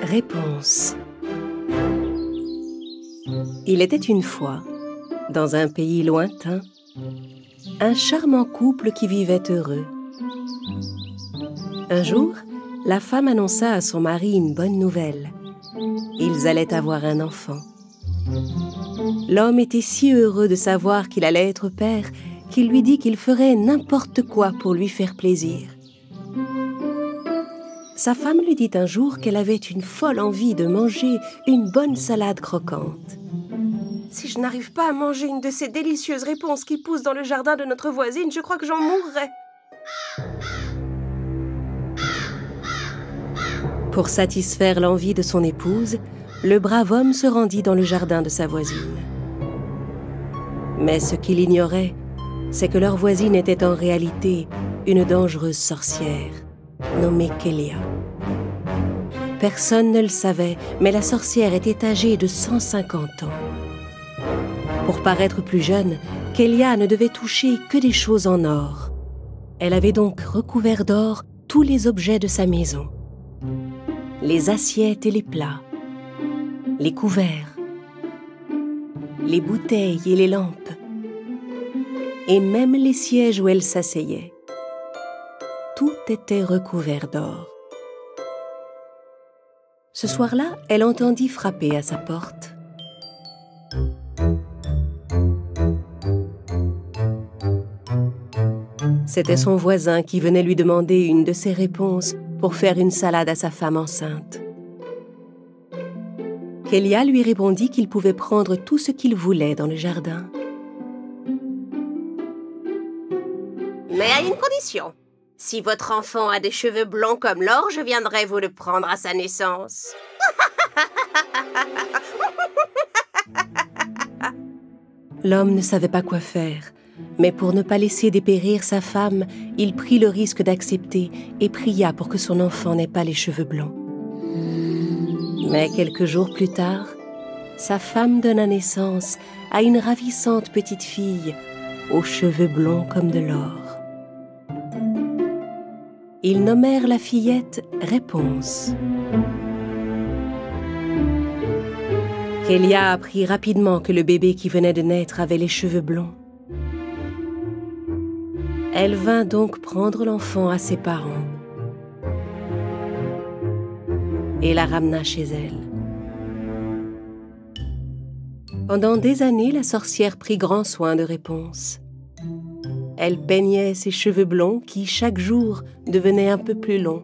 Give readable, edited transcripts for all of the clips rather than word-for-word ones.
Réponse. Il était une fois, dans un pays lointain, un charmant couple qui vivait heureux. Un jour, la femme annonça à son mari une bonne nouvelle. Ils allaient avoir un enfant. L'homme était si heureux de savoir qu'il allait être père qu'il lui dit qu'il ferait n'importe quoi pour lui faire plaisir. Sa femme lui dit un jour qu'elle avait une folle envie de manger une bonne salade croquante. « Si je n'arrive pas à manger une de ces délicieuses réponses qui poussent dans le jardin de notre voisine, je crois que j'en mourrais. » Pour satisfaire l'envie de son épouse, le brave homme se rendit dans le jardin de sa voisine. Mais ce qu'il ignorait, c'est que leur voisine était en réalité une dangereuse sorcière, nommée Kélia. Personne ne le savait, mais la sorcière était âgée de 150 ans. Pour paraître plus jeune, Kélia ne devait toucher que des choses en or. Elle avait donc recouvert d'or tous les objets de sa maison. Les assiettes et les plats, les couverts, les bouteilles et les lampes, et même les sièges où elle s'asseyait. Tout était recouvert d'or. Ce soir-là, elle entendit frapper à sa porte. C'était son voisin qui venait lui demander une de ses réponses pour faire une salade à sa femme enceinte. Kélia lui répondit qu'il pouvait prendre tout ce qu'il voulait dans le jardin. Mais à une condition. Si votre enfant a des cheveux blonds comme l'or, je viendrai vous le prendre à sa naissance. L'homme ne savait pas quoi faire, mais pour ne pas laisser dépérir sa femme, il prit le risque d'accepter et pria pour que son enfant n'ait pas les cheveux blonds. Mais quelques jours plus tard, sa femme donna naissance à une ravissante petite fille aux cheveux blonds comme de l'or. Ils nommèrent la fillette Réponse. Kélia apprit rapidement que le bébé qui venait de naître avait les cheveux blonds. Elle vint donc prendre l'enfant à ses parents et la ramena chez elle. Pendant des années, la sorcière prit grand soin de Réponse. Elle peignait ses cheveux blonds qui, chaque jour, devenaient un peu plus longs.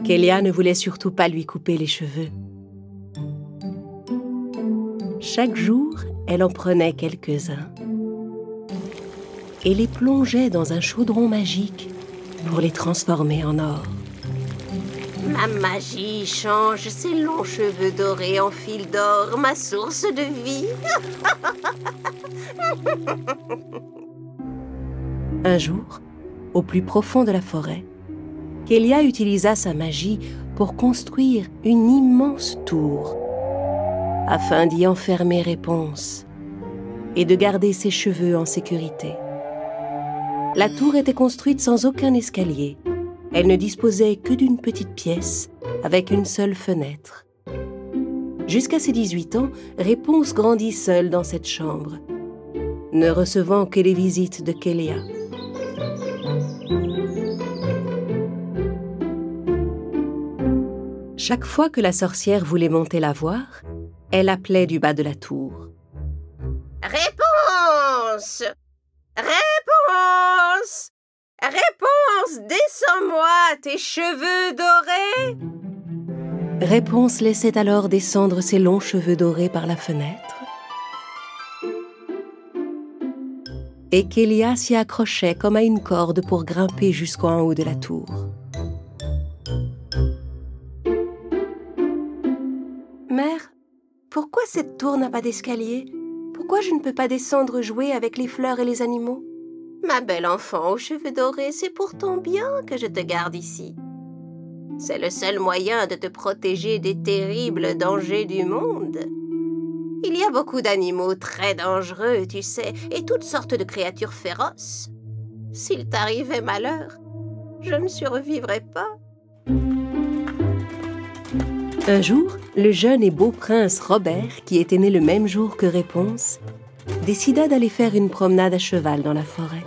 Kélia ne voulait surtout pas lui couper les cheveux. Chaque jour, elle en prenait quelques-uns et les plongeait dans un chaudron magique pour les transformer en or. Ma magie change ces longs cheveux dorés en fil d'or, ma source de vie. Un jour, au plus profond de la forêt, Kélia utilisa sa magie pour construire une immense tour afin d'y enfermer Réponse et de garder ses cheveux en sécurité. La tour était construite sans aucun escalier. Elle ne disposait que d'une petite pièce avec une seule fenêtre. Jusqu'à ses 18 ans, Réponse grandit seule dans cette chambre, ne recevant que les visites de Kélia. Chaque fois que la sorcière voulait monter la voir, elle appelait du bas de la tour. « Réponse! Réponse! Réponse, descends-moi tes cheveux dorés !» Réponse laissait alors descendre ses longs cheveux dorés par la fenêtre. Et Kélia s'y accrochait comme à une corde pour grimper jusqu'en haut de la tour. « Mère, pourquoi cette tour n'a pas d'escalier ? Pourquoi je ne peux pas descendre jouer avec les fleurs et les animaux ? » Ma belle enfant aux cheveux dorés, c'est pour ton bien que je te garde ici. C'est le seul moyen de te protéger des terribles dangers du monde. Il y a beaucoup d'animaux très dangereux, tu sais, et toutes sortes de créatures féroces. S'il t'arrivait malheur, je ne survivrais pas. Un jour, le jeune et beau prince Robert, qui était né le même jour que Réponse, décida d'aller faire une promenade à cheval dans la forêt.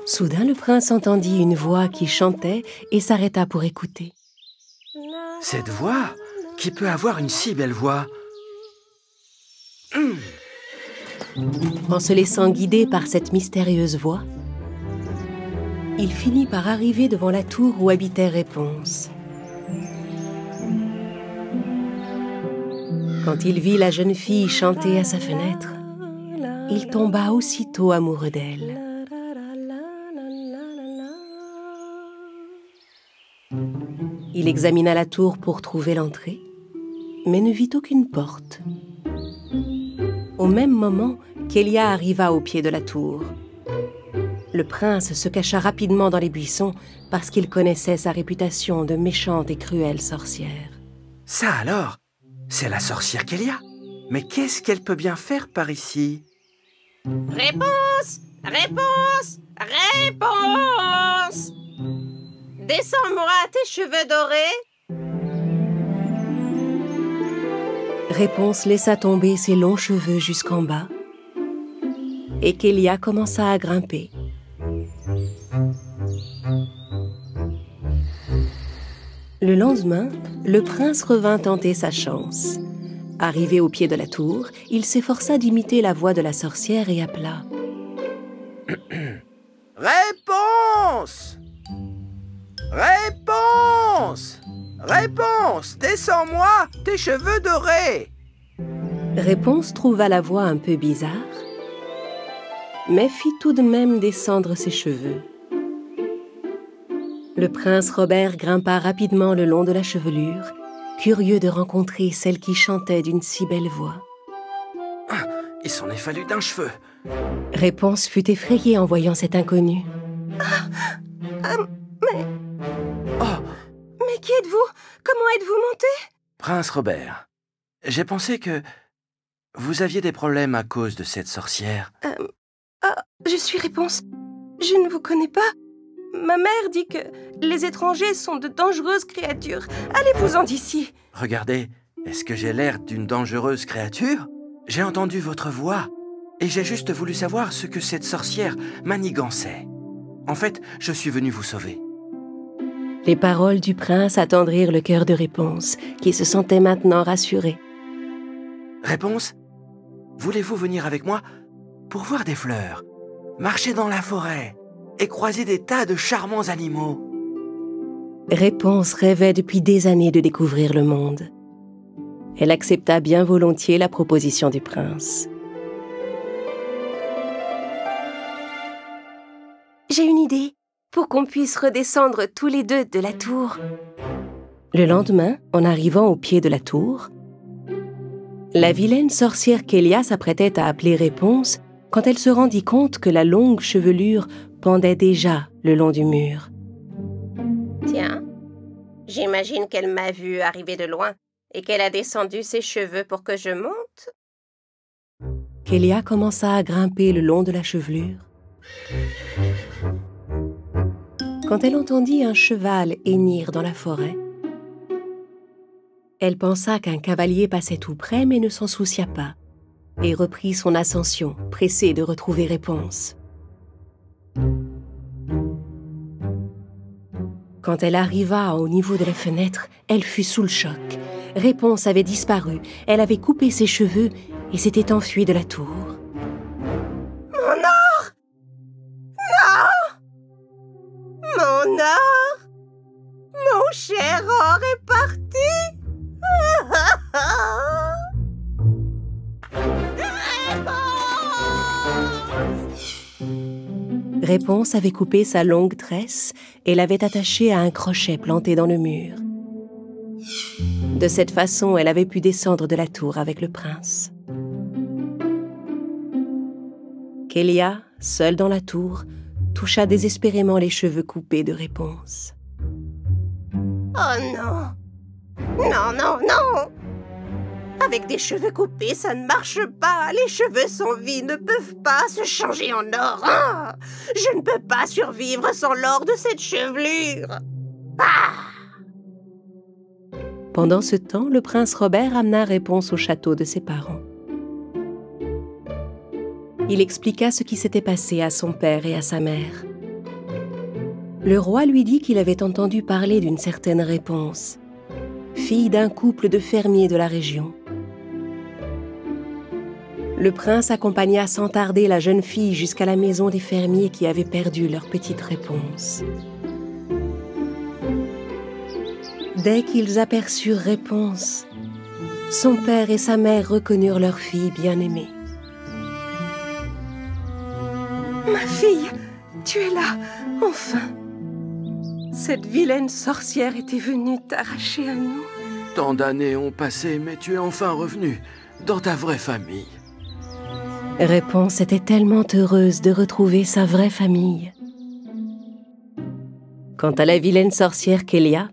Soudain, le prince entendit une voix qui chantait et s'arrêta pour écouter. Cette voix? Qui peut avoir une si belle voix? En se laissant guider par cette mystérieuse voix, il finit par arriver devant la tour où habitait Réponse. Quand il vit la jeune fille chanter à sa fenêtre, il tomba aussitôt amoureux d'elle. Il examina la tour pour trouver l'entrée, mais ne vit aucune porte. Au même moment, Kélia arriva au pied de la tour. Le prince se cacha rapidement dans les buissons parce qu'il connaissait sa réputation de méchante et cruelle sorcière. Ça alors? C'est la sorcière Kélia? Mais qu'est-ce qu'elle peut bien faire par ici? Réponse! Réponse! Réponse! Descends-moi tes cheveux dorés. Réponse laissa tomber ses longs cheveux jusqu'en bas et Kélia commença à grimper. Le lendemain, le prince revint tenter sa chance. Arrivé au pied de la tour, il s'efforça d'imiter la voix de la sorcière et appela. Réponse! Réponse! Réponse! Descends-moi tes cheveux dorés! Réponse trouva la voix un peu bizarre, mais fit tout de même descendre ses cheveux. Le prince Robert grimpa rapidement le long de la chevelure, curieux de rencontrer celle qui chantait d'une si belle voix. Il s'en est fallu d'un cheveu. Réponse fut effrayée en voyant cet inconnu. Mais qui êtes-vous? Comment êtes-vous monté? Prince Robert, j'ai pensé que vous aviez des problèmes à cause de cette sorcière. Je suis Réponse. Je ne vous connais pas. Ma mère dit que les étrangers sont de dangereuses créatures. Allez-vous-en d'ici. Regardez, est-ce que j'ai l'air d'une dangereuse créature? J'ai entendu votre voix et j'ai juste voulu savoir ce que cette sorcière manigançait. En fait, je suis venu vous sauver. Les paroles du prince attendrirent le cœur de Réponse, qui se sentait maintenant rassuré. Réponse, voulez-vous venir avec moi pour voir des fleurs, marcher dans la forêt et croiser des tas de charmants animaux? Réponse rêvait depuis des années de découvrir le monde. Elle accepta bien volontiers la proposition du prince. J'ai une idée, pour qu'on puisse redescendre tous les deux de la tour. Le lendemain, en arrivant au pied de la tour, la vilaine sorcière Kélia s'apprêtait à appeler Réponse quand elle se rendit compte que la longue chevelure pendait déjà le long du mur. Tiens, j'imagine qu'elle m'a vu arriver de loin et qu'elle a descendu ses cheveux pour que je monte. Kélia commença à grimper le long de la chevelure. Quand elle entendit un cheval hennir dans la forêt, elle pensa qu'un cavalier passait tout près mais ne s'en soucia pas et reprit son ascension, pressée de retrouver Réponse. Quand elle arriva au niveau de la fenêtre, elle fut sous le choc. Réponse avait disparu, elle avait coupé ses cheveux et s'était enfuie de la tour. Mon or! Non! Mon or! Mon cher or est parti! Réponse avait coupé sa longue tresse et l'avait attachée à un crochet planté dans le mur. De cette façon, elle avait pu descendre de la tour avec le prince. Kélia, seule dans la tour, toucha désespérément les cheveux coupés de Réponse. Oh non! Non, non, non! Avec des cheveux coupés, ça ne marche pas. Les cheveux sans vie ne peuvent pas se changer en or. Ah, je ne peux pas survivre sans l'or de cette chevelure. Ah! Pendant ce temps, le prince Robert amena Réponse au château de ses parents. Il expliqua ce qui s'était passé à son père et à sa mère. Le roi lui dit qu'il avait entendu parler d'une certaine Réponse, fille d'un couple de fermiers de la région. Le prince accompagna sans tarder la jeune fille jusqu'à la maison des fermiers qui avaient perdu leur petite Réponse. Dès qu'ils aperçurent Réponse, son père et sa mère reconnurent leur fille bien-aimée. Ma fille, tu es là, enfin. Cette vilaine sorcière était venue t'arracher à nous. Tant d'années ont passé, mais tu es enfin revenue dans ta vraie famille. Réponse était tellement heureuse de retrouver sa vraie famille. Quant à la vilaine sorcière Kélia,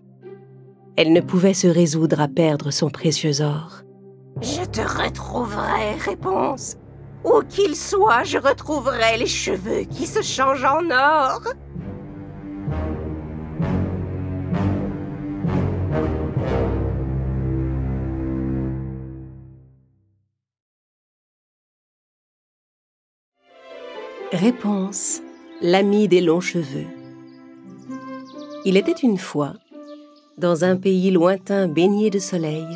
elle ne pouvait se résoudre à perdre son précieux or. Je te retrouverai, Réponse. Où qu'il soit, je retrouverai les cheveux qui se changent en or. Réponse, l'ami des longs cheveux. Il était une fois, dans un pays lointain baigné de soleil,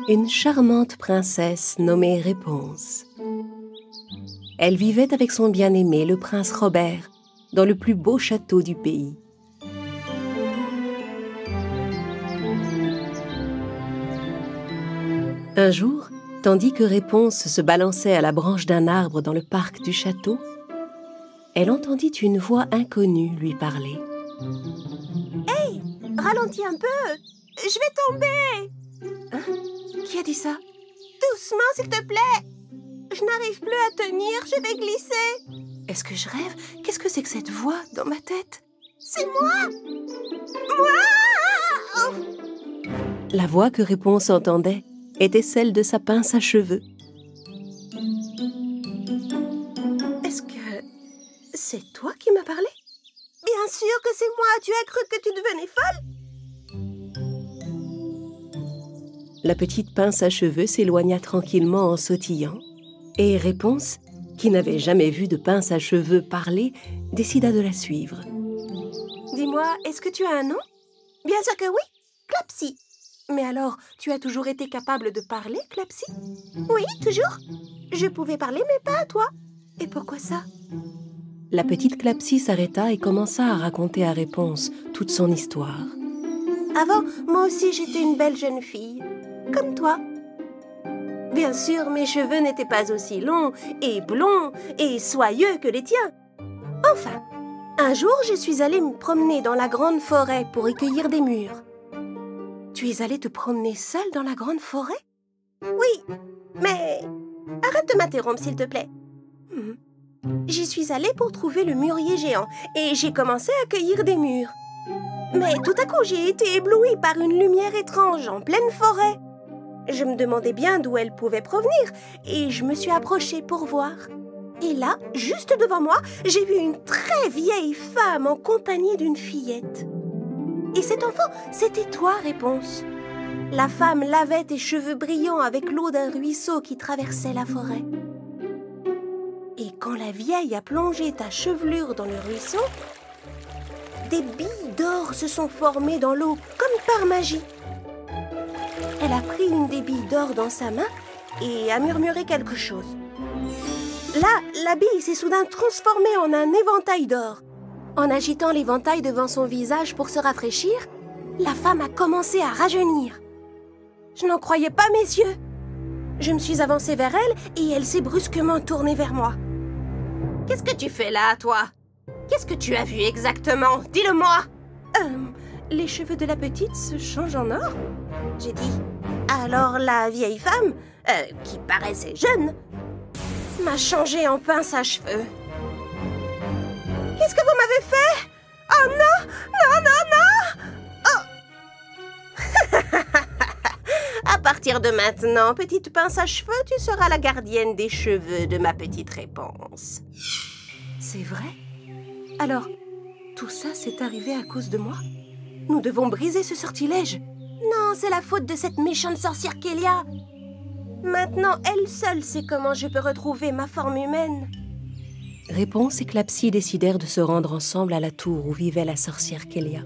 une charmante princesse nommée Réponse. Elle vivait avec son bien-aimé, le prince Robert, dans le plus beau château du pays. Un jour, tandis que Réponse se balançait à la branche d'un arbre dans le parc du château, elle entendit une voix inconnue lui parler. Hey, ralentis un peu, je vais tomber. Hein? Qui a dit ça? Doucement, s'il te plaît. Je n'arrive plus à tenir, je vais glisser. Est-ce que je rêve? Qu'est-ce que c'est que cette voix dans ma tête? C'est moi! Moi! Oh. La voix que Réponse entendait était celle de sa pince à cheveux. Est-ce que c'est toi qui m'as parlé? Bien sûr que c'est moi, tu as cru que tu devenais folle? La petite pince à cheveux s'éloigna tranquillement en sautillant, et Réponse, qui n'avait jamais vu de pince à cheveux parler, décida de la suivre. Dis-moi, est-ce que tu as un nom? Bien sûr que oui, Clapsy. Mais alors, tu as toujours été capable de parler, Clapsy? Oui, toujours. Je pouvais parler, mais pas à toi. Et pourquoi ça? La petite Clapsy s'arrêta et commença à raconter à Réponse toute son histoire. Avant, moi aussi, j'étais une belle jeune fille, comme toi. Bien sûr, mes cheveux n'étaient pas aussi longs et blonds et soyeux que les tiens. Enfin, un jour, je suis allée me promener dans la grande forêt pour y cueillir des mûres. Tu es allée te promener seule dans la grande forêt? Oui, mais arrête de m'interrompre, s'il te plaît. J'y suis allée pour trouver le mûrier géant et j'ai commencé à cueillir des mûres. Mais tout à coup, j'ai été éblouie par une lumière étrange en pleine forêt. Je me demandais bien d'où elle pouvait provenir et je me suis approchée pour voir. Et là, juste devant moi, j'ai vu une très vieille femme en compagnie d'une fillette. Et cet enfant, c'était toi, Réponse. La femme lavait tes cheveux brillants avec l'eau d'un ruisseau qui traversait la forêt. Et quand la vieille a plongé ta chevelure dans le ruisseau, des billes d'or se sont formées dans l'eau comme par magie. Elle a pris une des billes d'or dans sa main et a murmuré quelque chose. Là, la bille s'est soudain transformée en un éventail d'or. En agitant l'éventail devant son visage pour se rafraîchir, la femme a commencé à rajeunir. Je n'en croyais pas mes yeux. Je me suis avancée vers elle et elle s'est brusquement tournée vers moi. « Qu'est-ce que tu fais là, toi? Qu'est-ce que tu as vu exactement? Dis-le-moi !» Les cheveux de la petite se changent en or. J'ai dit. Alors la vieille femme, qui paraissait jeune, m'a changé en pince à cheveux. Qu'est-ce que vous m'avez fait? Oh non! Non, non, non! Oh! À partir partir de maintenant, petite pince à cheveux, tu seras la gardienne des cheveux de ma petite réponse. C'est vrai? Alors, tout ça s'est arrivé à cause de moi? Nous devons briser ce sortilège. Non, c'est la faute de cette méchante sorcière Kélia. Maintenant, elle seule sait comment je peux retrouver ma forme humaine. Réponse et Clapsy décidèrent de se rendre ensemble à la tour où vivait la sorcière Kélia.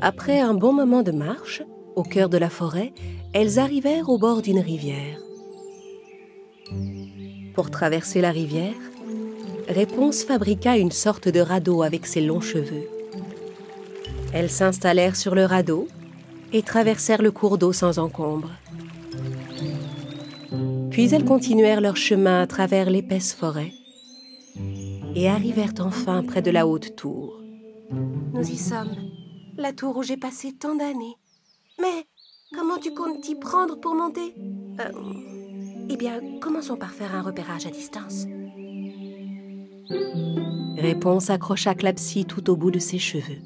Après un bon moment de marche, au cœur de la forêt, elles arrivèrent au bord d'une rivière. Pour traverser la rivière, Réponse fabriqua une sorte de radeau avec ses longs cheveux. Elles s'installèrent sur le radeau et traversèrent le cours d'eau sans encombre. Puis elles continuèrent leur chemin à travers l'épaisse forêt et arrivèrent enfin près de la haute tour. Nous y sommes, la tour où j'ai passé tant d'années. Mais comment tu comptes t'y prendre pour monter? Eh bien, commençons par faire un repérage à distance. Réponse accrocha Clapsy tout au bout de ses cheveux.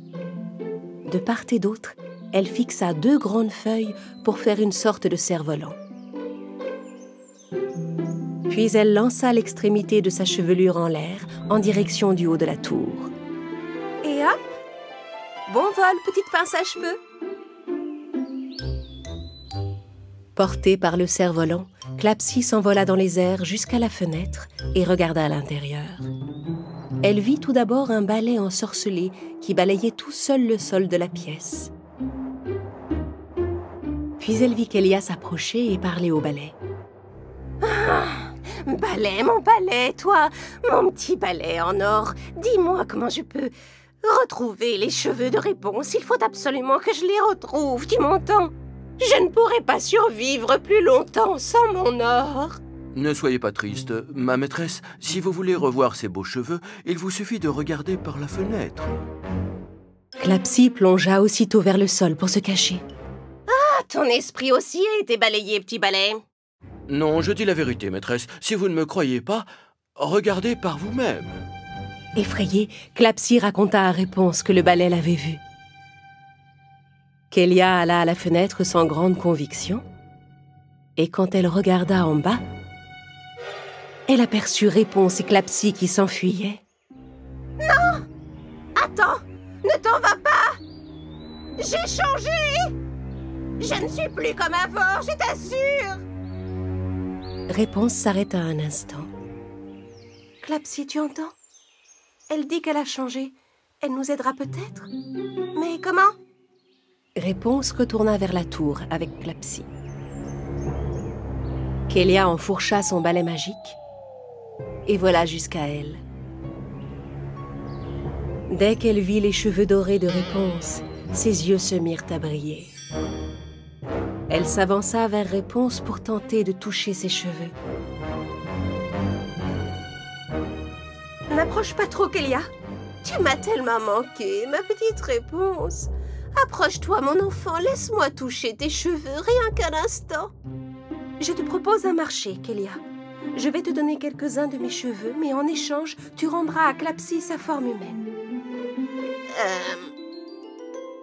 De part et d'autre, elle fixa 2 grandes feuilles pour faire une sorte de cerf-volant. Puis elle lança l'extrémité de sa chevelure en l'air, en direction du haut de la tour. Et hop! Bon vol, petite pince à cheveux! Portée par le cerf-volant, Clapsy s'envola dans les airs jusqu'à la fenêtre et regarda à l'intérieur. Elle vit tout d'abord un balai ensorcelé qui balayait tout seul le sol de la pièce. Puis elle vit Kélia s'approcher et parler au balai. Balai, mon balai, toi, mon petit balai en or, dis-moi comment je peux retrouver les cheveux de Réponse. Il faut absolument que je les retrouve, tu m'entends? Je ne pourrai pas survivre plus longtemps sans mon or. Ne soyez pas triste, ma maîtresse. Si vous voulez revoir ces beaux cheveux, il vous suffit de regarder par la fenêtre. Clapsy plongea aussitôt vers le sol pour se cacher. Ah, ton esprit aussi a été balayé, petit balai. Non, je dis la vérité, maîtresse. Si vous ne me croyez pas, regardez par vous-même. Effrayée, Clapsy raconta à Réponse que le balai l'avait vue. Kélia alla à la fenêtre sans grande conviction, et quand elle regarda en bas, elle aperçut Réponse et Clapsy qui s'enfuyaient. Non! Attends! Ne t'en vas pas! J'ai changé! Je ne suis plus comme avant, je t'assure! Réponse s'arrêta un instant. Clapsy, tu entends? Elle dit qu'elle a changé. Elle nous aidera peut-être? Mais comment? Réponse retourna vers la tour avec Clapsy. Kélia enfourcha son balai magique et vola jusqu'à elle. Dès qu'elle vit les cheveux dorés de Réponse, ses yeux se mirent à briller. Elle s'avança vers Réponse pour tenter de toucher ses cheveux. N'approche pas trop, Kélia. Tu m'as tellement manqué, ma petite Réponse. Approche-toi, mon enfant, laisse-moi toucher tes cheveux, rien qu'un instant. Je te propose un marché, Kélia. Je vais te donner quelques-uns de mes cheveux, mais en échange, tu rendras à Clapsy sa forme humaine.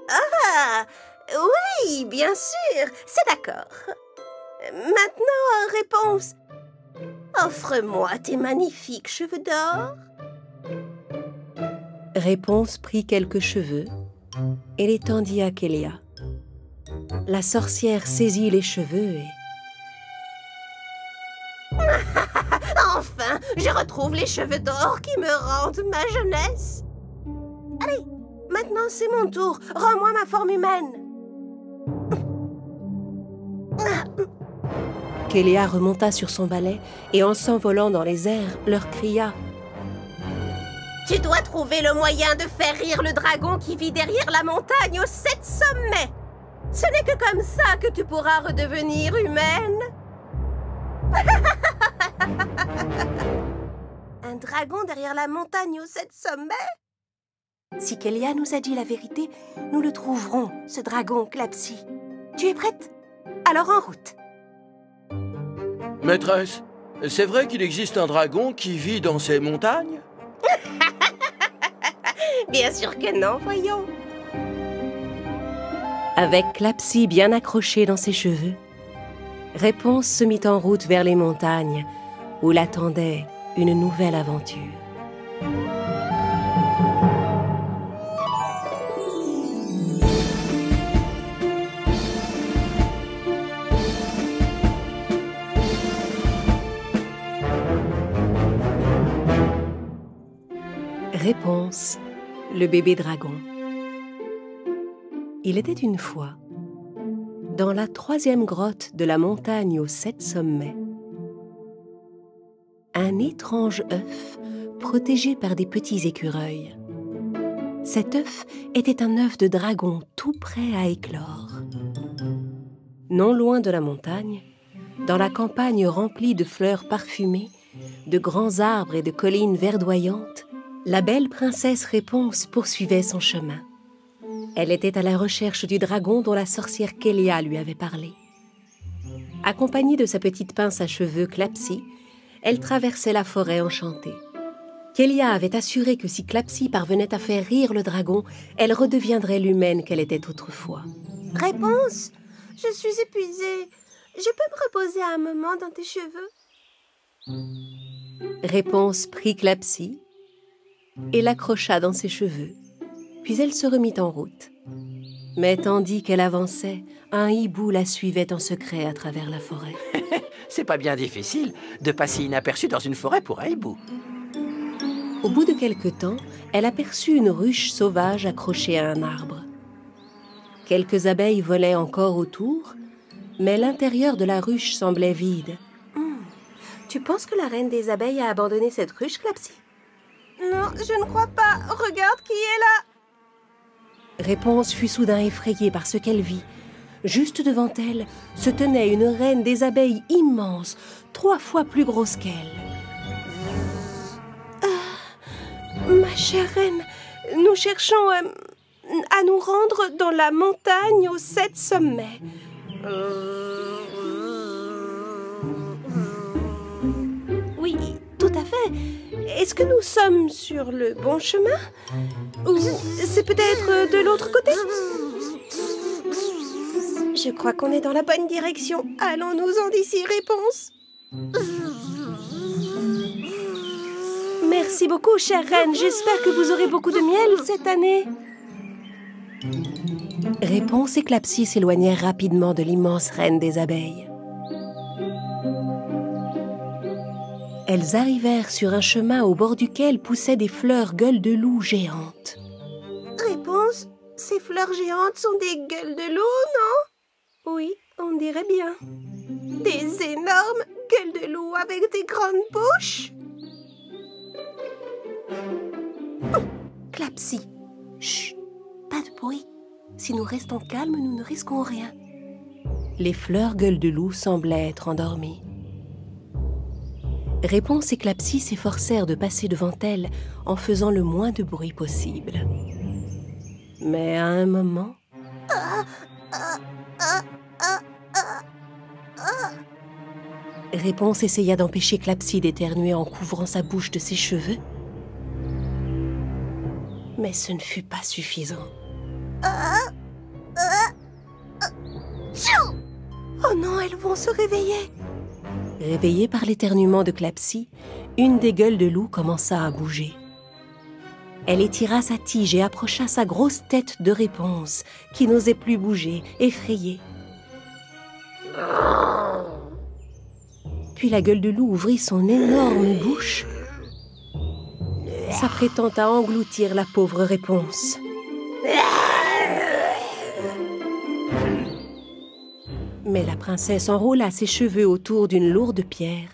Ah, oui, bien sûr, c'est d'accord. Maintenant, Réponse. Offre-moi tes magnifiques cheveux d'or. Réponse prit quelques cheveux et les tendit à Kélia. La sorcière saisit les cheveux et... Enfin, je retrouve les cheveux d'or qui me rendent ma jeunesse. Allez, maintenant c'est mon tour. Rends-moi ma forme humaine. Kélia remonta sur son balai et en s'envolant dans les airs, leur cria « Tu dois trouver le moyen de faire rire le dragon qui vit derrière la montagne aux 7 sommets. Ce n'est que comme ça que tu pourras redevenir humaine. » Un dragon derrière la montagne aux 7 sommets? Si Kélia nous a dit la vérité, nous le trouverons, ce dragon Clapsy. Tu es prête? Alors en route. Maîtresse, c'est vrai qu'il existe un dragon qui vit dans ces montagnes? Bien sûr que non, voyons. Avec Clapsy bien accroché dans ses cheveux, Réponse se mit en route vers les montagnes où l'attendait une nouvelle aventure. Réponse, le bébé dragon. Il était une fois, dans la 3e grotte de la montagne aux 7 sommets, un étrange œuf protégé par des petits écureuils. Cet œuf était un œuf de dragon tout prêt à éclore. Non loin de la montagne, dans la campagne remplie de fleurs parfumées, de grands arbres et de collines verdoyantes, la belle princesse Réponse poursuivait son chemin. Elle était à la recherche du dragon dont la sorcière Kélia lui avait parlé. Accompagnée de sa petite pince à cheveux Clapsy, elle traversait la forêt enchantée. Kélia avait assuré que si Clapsy parvenait à faire rire le dragon, elle redeviendrait l'humaine qu'elle était autrefois. Réponse, je suis épuisée. Je peux me reposer un moment dans tes cheveux? Réponse prit Clapsy et l'accrocha dans ses cheveux. Puis elle se remit en route. Mais tandis qu'elle avançait, un hibou la suivait en secret à travers la forêt. C'est pas bien difficile de passer inaperçu dans une forêt pour un hibou. Au bout de quelque temps, elle aperçut une ruche sauvage accrochée à un arbre. Quelques abeilles volaient encore autour, mais l'intérieur de la ruche semblait vide. Tu penses que la reine des abeilles a abandonné cette ruche, Clapsy? Non, je ne crois pas. Regarde qui est là. Réponse fut soudain effrayée par ce qu'elle vit. Juste devant elle se tenait une reine des abeilles immense, 3 fois plus grosse qu'elle. Ma chère reine, nous cherchons à nous rendre dans la montagne aux 7 sommets. Oui, tout à fait. Est-ce que nous sommes sur le bon chemin? Ou c'est peut-être de l'autre côté? Je crois qu'on est dans la bonne direction. Allons-nous-en d'ici, Réponse. Merci beaucoup, chère reine. J'espère que vous aurez beaucoup de miel cette année. Réponse et Clapsy s'éloignèrent rapidement de l'immense reine des abeilles. Elles arrivèrent sur un chemin au bord duquel poussaient des fleurs gueules de loup géantes. Réponse, ces fleurs géantes sont des gueules de loup, non? Oui, on dirait bien. Des énormes gueules de loup avec des grandes bouches. Clapsy, chut, pas de bruit. Si nous restons calmes, nous ne risquons rien. Les fleurs gueules de loup semblaient être endormies. Réponse et Clapsy s'efforcèrent de passer devant elle en faisant le moins de bruit possible. Mais à un moment... Réponse essaya d'empêcher Clapsy d'éternuer en couvrant sa bouche de ses cheveux. Mais ce ne fut pas suffisant. Oh non, elles vont se réveiller. Réveillée par l'éternuement de Clapsy, une des gueules de loup commença à bouger. Elle étira sa tige et approcha sa grosse tête de Réponse, qui n'osait plus bouger, effrayée. Puis la gueule de loup ouvrit son énorme bouche, s'apprêtant à engloutir la pauvre Réponse. Mais la princesse enroula ses cheveux autour d'une lourde pierre,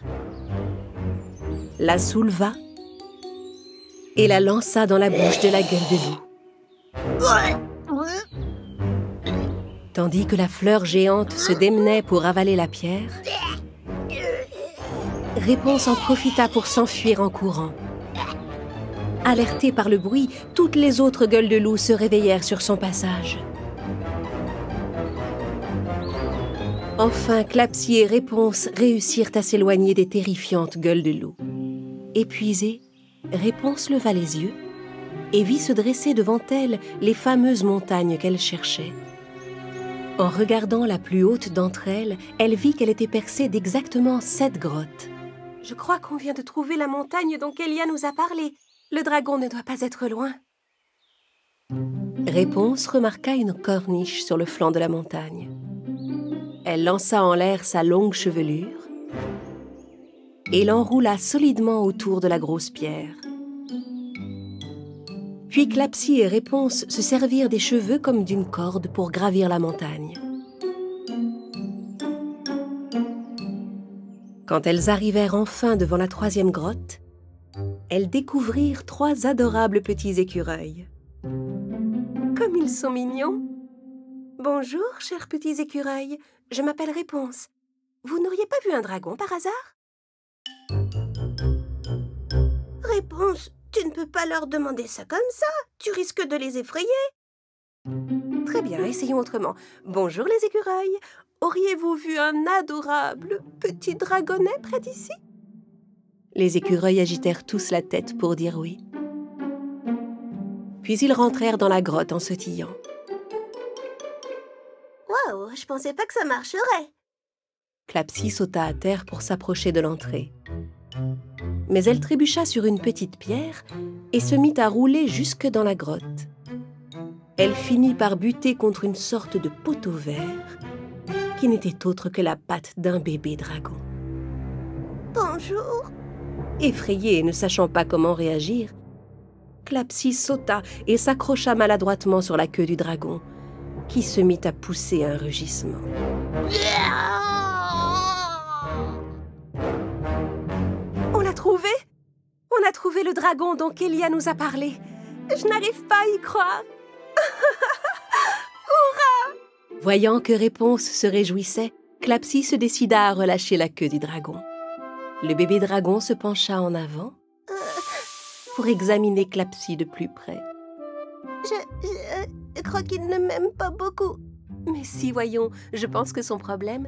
la souleva et la lança dans la bouche de la gueule de loup. Tandis que la fleur géante se démenait pour avaler la pierre, Réponse en profita pour s'enfuir en courant. Alertées par le bruit, toutes les autres gueules de loup se réveillèrent sur son passage. Enfin, Clapsy et Réponse réussirent à s'éloigner des terrifiantes gueules de loup. Épuisée, Réponse leva les yeux et vit se dresser devant elle les fameuses montagnes qu'elle cherchait. En regardant la plus haute d'entre elles, elle vit qu'elle était percée d'exactement 7 grottes. Je crois qu'on vient de trouver la montagne dont Kélia nous a parlé. Le dragon ne doit pas être loin. Réponse remarqua une corniche sur le flanc de la montagne. Elle lança en l'air sa longue chevelure et l'enroula solidement autour de la grosse pierre. Puis Clapsy et Réponse se servirent des cheveux comme d'une corde pour gravir la montagne. Quand elles arrivèrent enfin devant la 3e grotte, elles découvrirent 3 adorables petits écureuils. Comme ils sont mignons! Bonjour, chers petits écureuils. Je m'appelle Réponse. Vous n'auriez pas vu un dragon par hasard? Réponse, tu ne peux pas leur demander ça comme ça. Tu risques de les effrayer. Très bien, essayons autrement. Bonjour les écureuils. Auriez-vous vu un adorable petit dragonnet près d'ici? Les écureuils agitèrent tous la tête pour dire oui. Puis ils rentrèrent dans la grotte en sautillant. Waouh, je pensais pas que ça marcherait. Clapsy sauta à terre pour s'approcher de l'entrée. Mais elle trébucha sur une petite pierre et se mit à rouler jusque dans la grotte. Elle finit par buter contre une sorte de poteau vert qui n'était autre que la patte d'un bébé dragon. Bonjour. Effrayée et ne sachant pas comment réagir, Clapsy sauta et s'accrocha maladroitement sur la queue du dragon, qui se mit à pousser un rugissement. On l'a trouvé! On a trouvé le dragon dont Kélia nous a parlé. Je n'arrive pas à y croire. Voyant que Réponse se réjouissait, Clapsy se décida à relâcher la queue du dragon. Le bébé dragon se pencha en avant pour examiner Clapsy de plus près. Je crois qu'il ne m'aime pas beaucoup. Mais si, voyons, je pense que son problème,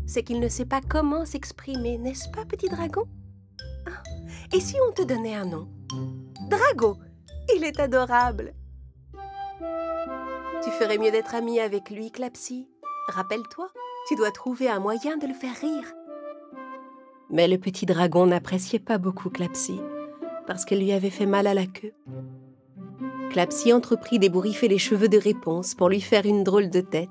c'est qu'il ne sait pas comment s'exprimer, n'est-ce pas, petit dragon? Et si on te donnait un nom? Drago! Il est adorable. Tu ferais mieux d'être amie avec lui, Clapsy. Rappelle-toi, tu dois trouver un moyen de le faire rire. Mais le petit dragon n'appréciait pas beaucoup Clapsy, parce qu'elle lui avait fait mal à la queue. Clapsy entreprit d'ébouriffer les cheveux de Réponse pour lui faire une drôle de tête.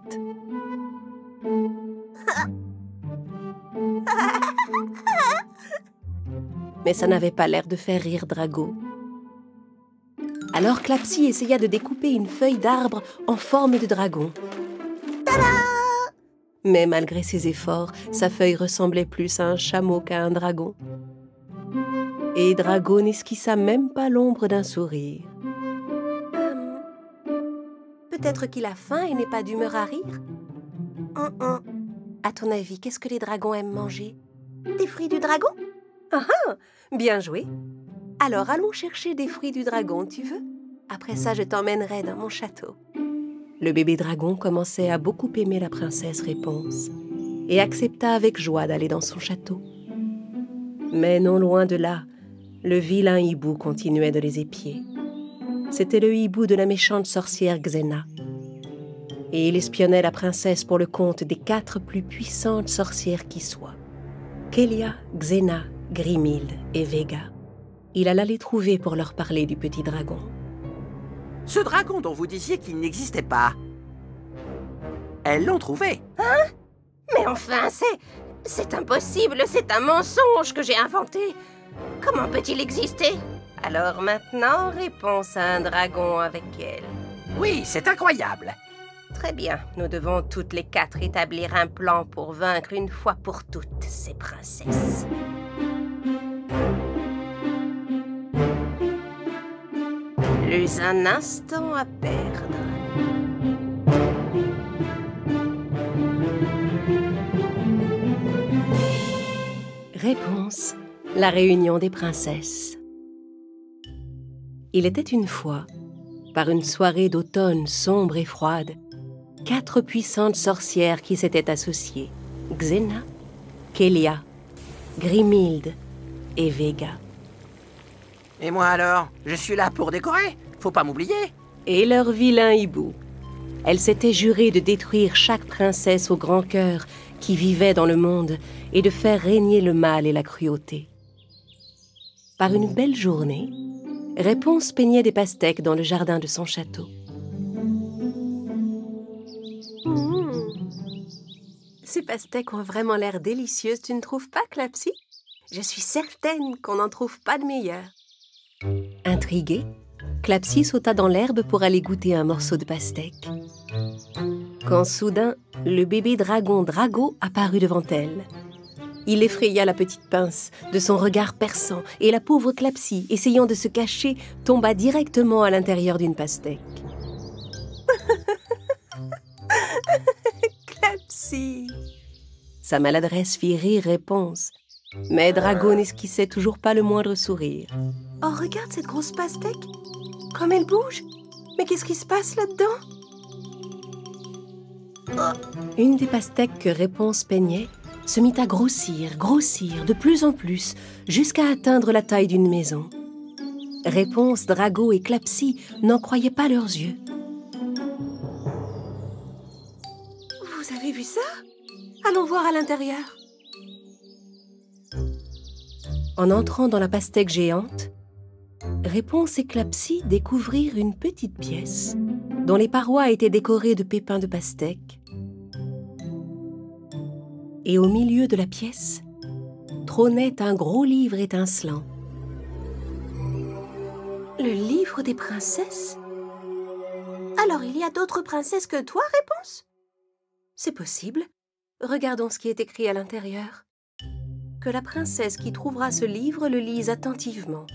Mais ça n'avait pas l'air de faire rire Drago. Alors Clapsy essaya de découper une feuille d'arbre en forme de dragon. Tada! Mais malgré ses efforts, sa feuille ressemblait plus à un chameau qu'à un dragon. Et Drago n'esquissa même pas l'ombre d'un sourire. Peut-être qu'il a faim et n'est pas d'humeur à rire. À ton avis, qu'est-ce que les dragons aiment manger? Des fruits du dragon? Bien joué. Alors allons chercher des fruits du dragon, tu veux? Après ça, je t'emmènerai dans mon château. Le bébé dragon commençait à beaucoup aimer la princesse Réponse et accepta avec joie d'aller dans son château. Mais non loin de là, le vilain hibou continuait de les épier. C'était le hibou de la méchante sorcière Xena. Et il espionnait la princesse pour le compte des 4 plus puissantes sorcières qui soient. Kélia, Xena, Grimhilde et Vega. Il alla les trouver pour leur parler du petit dragon. Ce dragon dont vous disiez qu'il n'existait pas. Elles l'ont trouvé. Mais enfin, c'est impossible, c'est un mensonge que j'ai inventé. Comment peut-il exister? Alors maintenant, Réponse à un dragon avec elle. Oui, c'est incroyable. Très bien, nous devons toutes les 4 établir un plan pour vaincre une fois pour toutes ces princesses. Plus un instant à perdre. Réponse, la réunion des princesses. Il était une fois, par une soirée d'automne sombre et froide, 4 puissantes sorcières qui s'étaient associées, Xena, Kélia, Grimhilde et Vega. Et moi alors? Je suis là pour décorer. Faut pas m'oublier. Et leur vilain hibou. Elle s'était jurée de détruire chaque princesse au grand cœur qui vivait dans le monde et de faire régner le mal et la cruauté. Par une belle journée, Réponse peignait des pastèques dans le jardin de son château. Ces pastèques ont vraiment l'air délicieuses, tu ne trouves pas, Clapsy? Je suis certaine qu'on n'en trouve pas de meilleures. Intriguée, Clapsy sauta dans l'herbe pour aller goûter un morceau de pastèque. Quand soudain, le bébé dragon Drago apparut devant elle. Il effraya la petite pince de son regard perçant et la pauvre Clapsy, essayant de se cacher, tomba directement à l'intérieur d'une pastèque. Clapsy! Sa maladresse fit rire Réponse, mais Drago n'esquissait toujours pas le moindre sourire. Oh, regarde cette grosse pastèque! Comme elle bouge! Mais qu'est-ce qui se passe là-dedans? Une des pastèques que Réponse peignait se mit à grossir de plus en plus, jusqu'à atteindre la taille d'une maison. Réponse, Drago et Clapsy n'en croyaient pas leurs yeux. Vous avez vu ça? Allons voir à l'intérieur. En entrant dans la pastèque géante, Réponse et Clapsy découvrirent une petite pièce dont les parois étaient décorées de pépins de pastèque. Et au milieu de la pièce, trônait un gros livre étincelant. Le livre des princesses? Alors il y a d'autres princesses que toi, Réponse? C'est possible. Regardons ce qui est écrit à l'intérieur. Que la princesse qui trouvera ce livre le lise attentivement.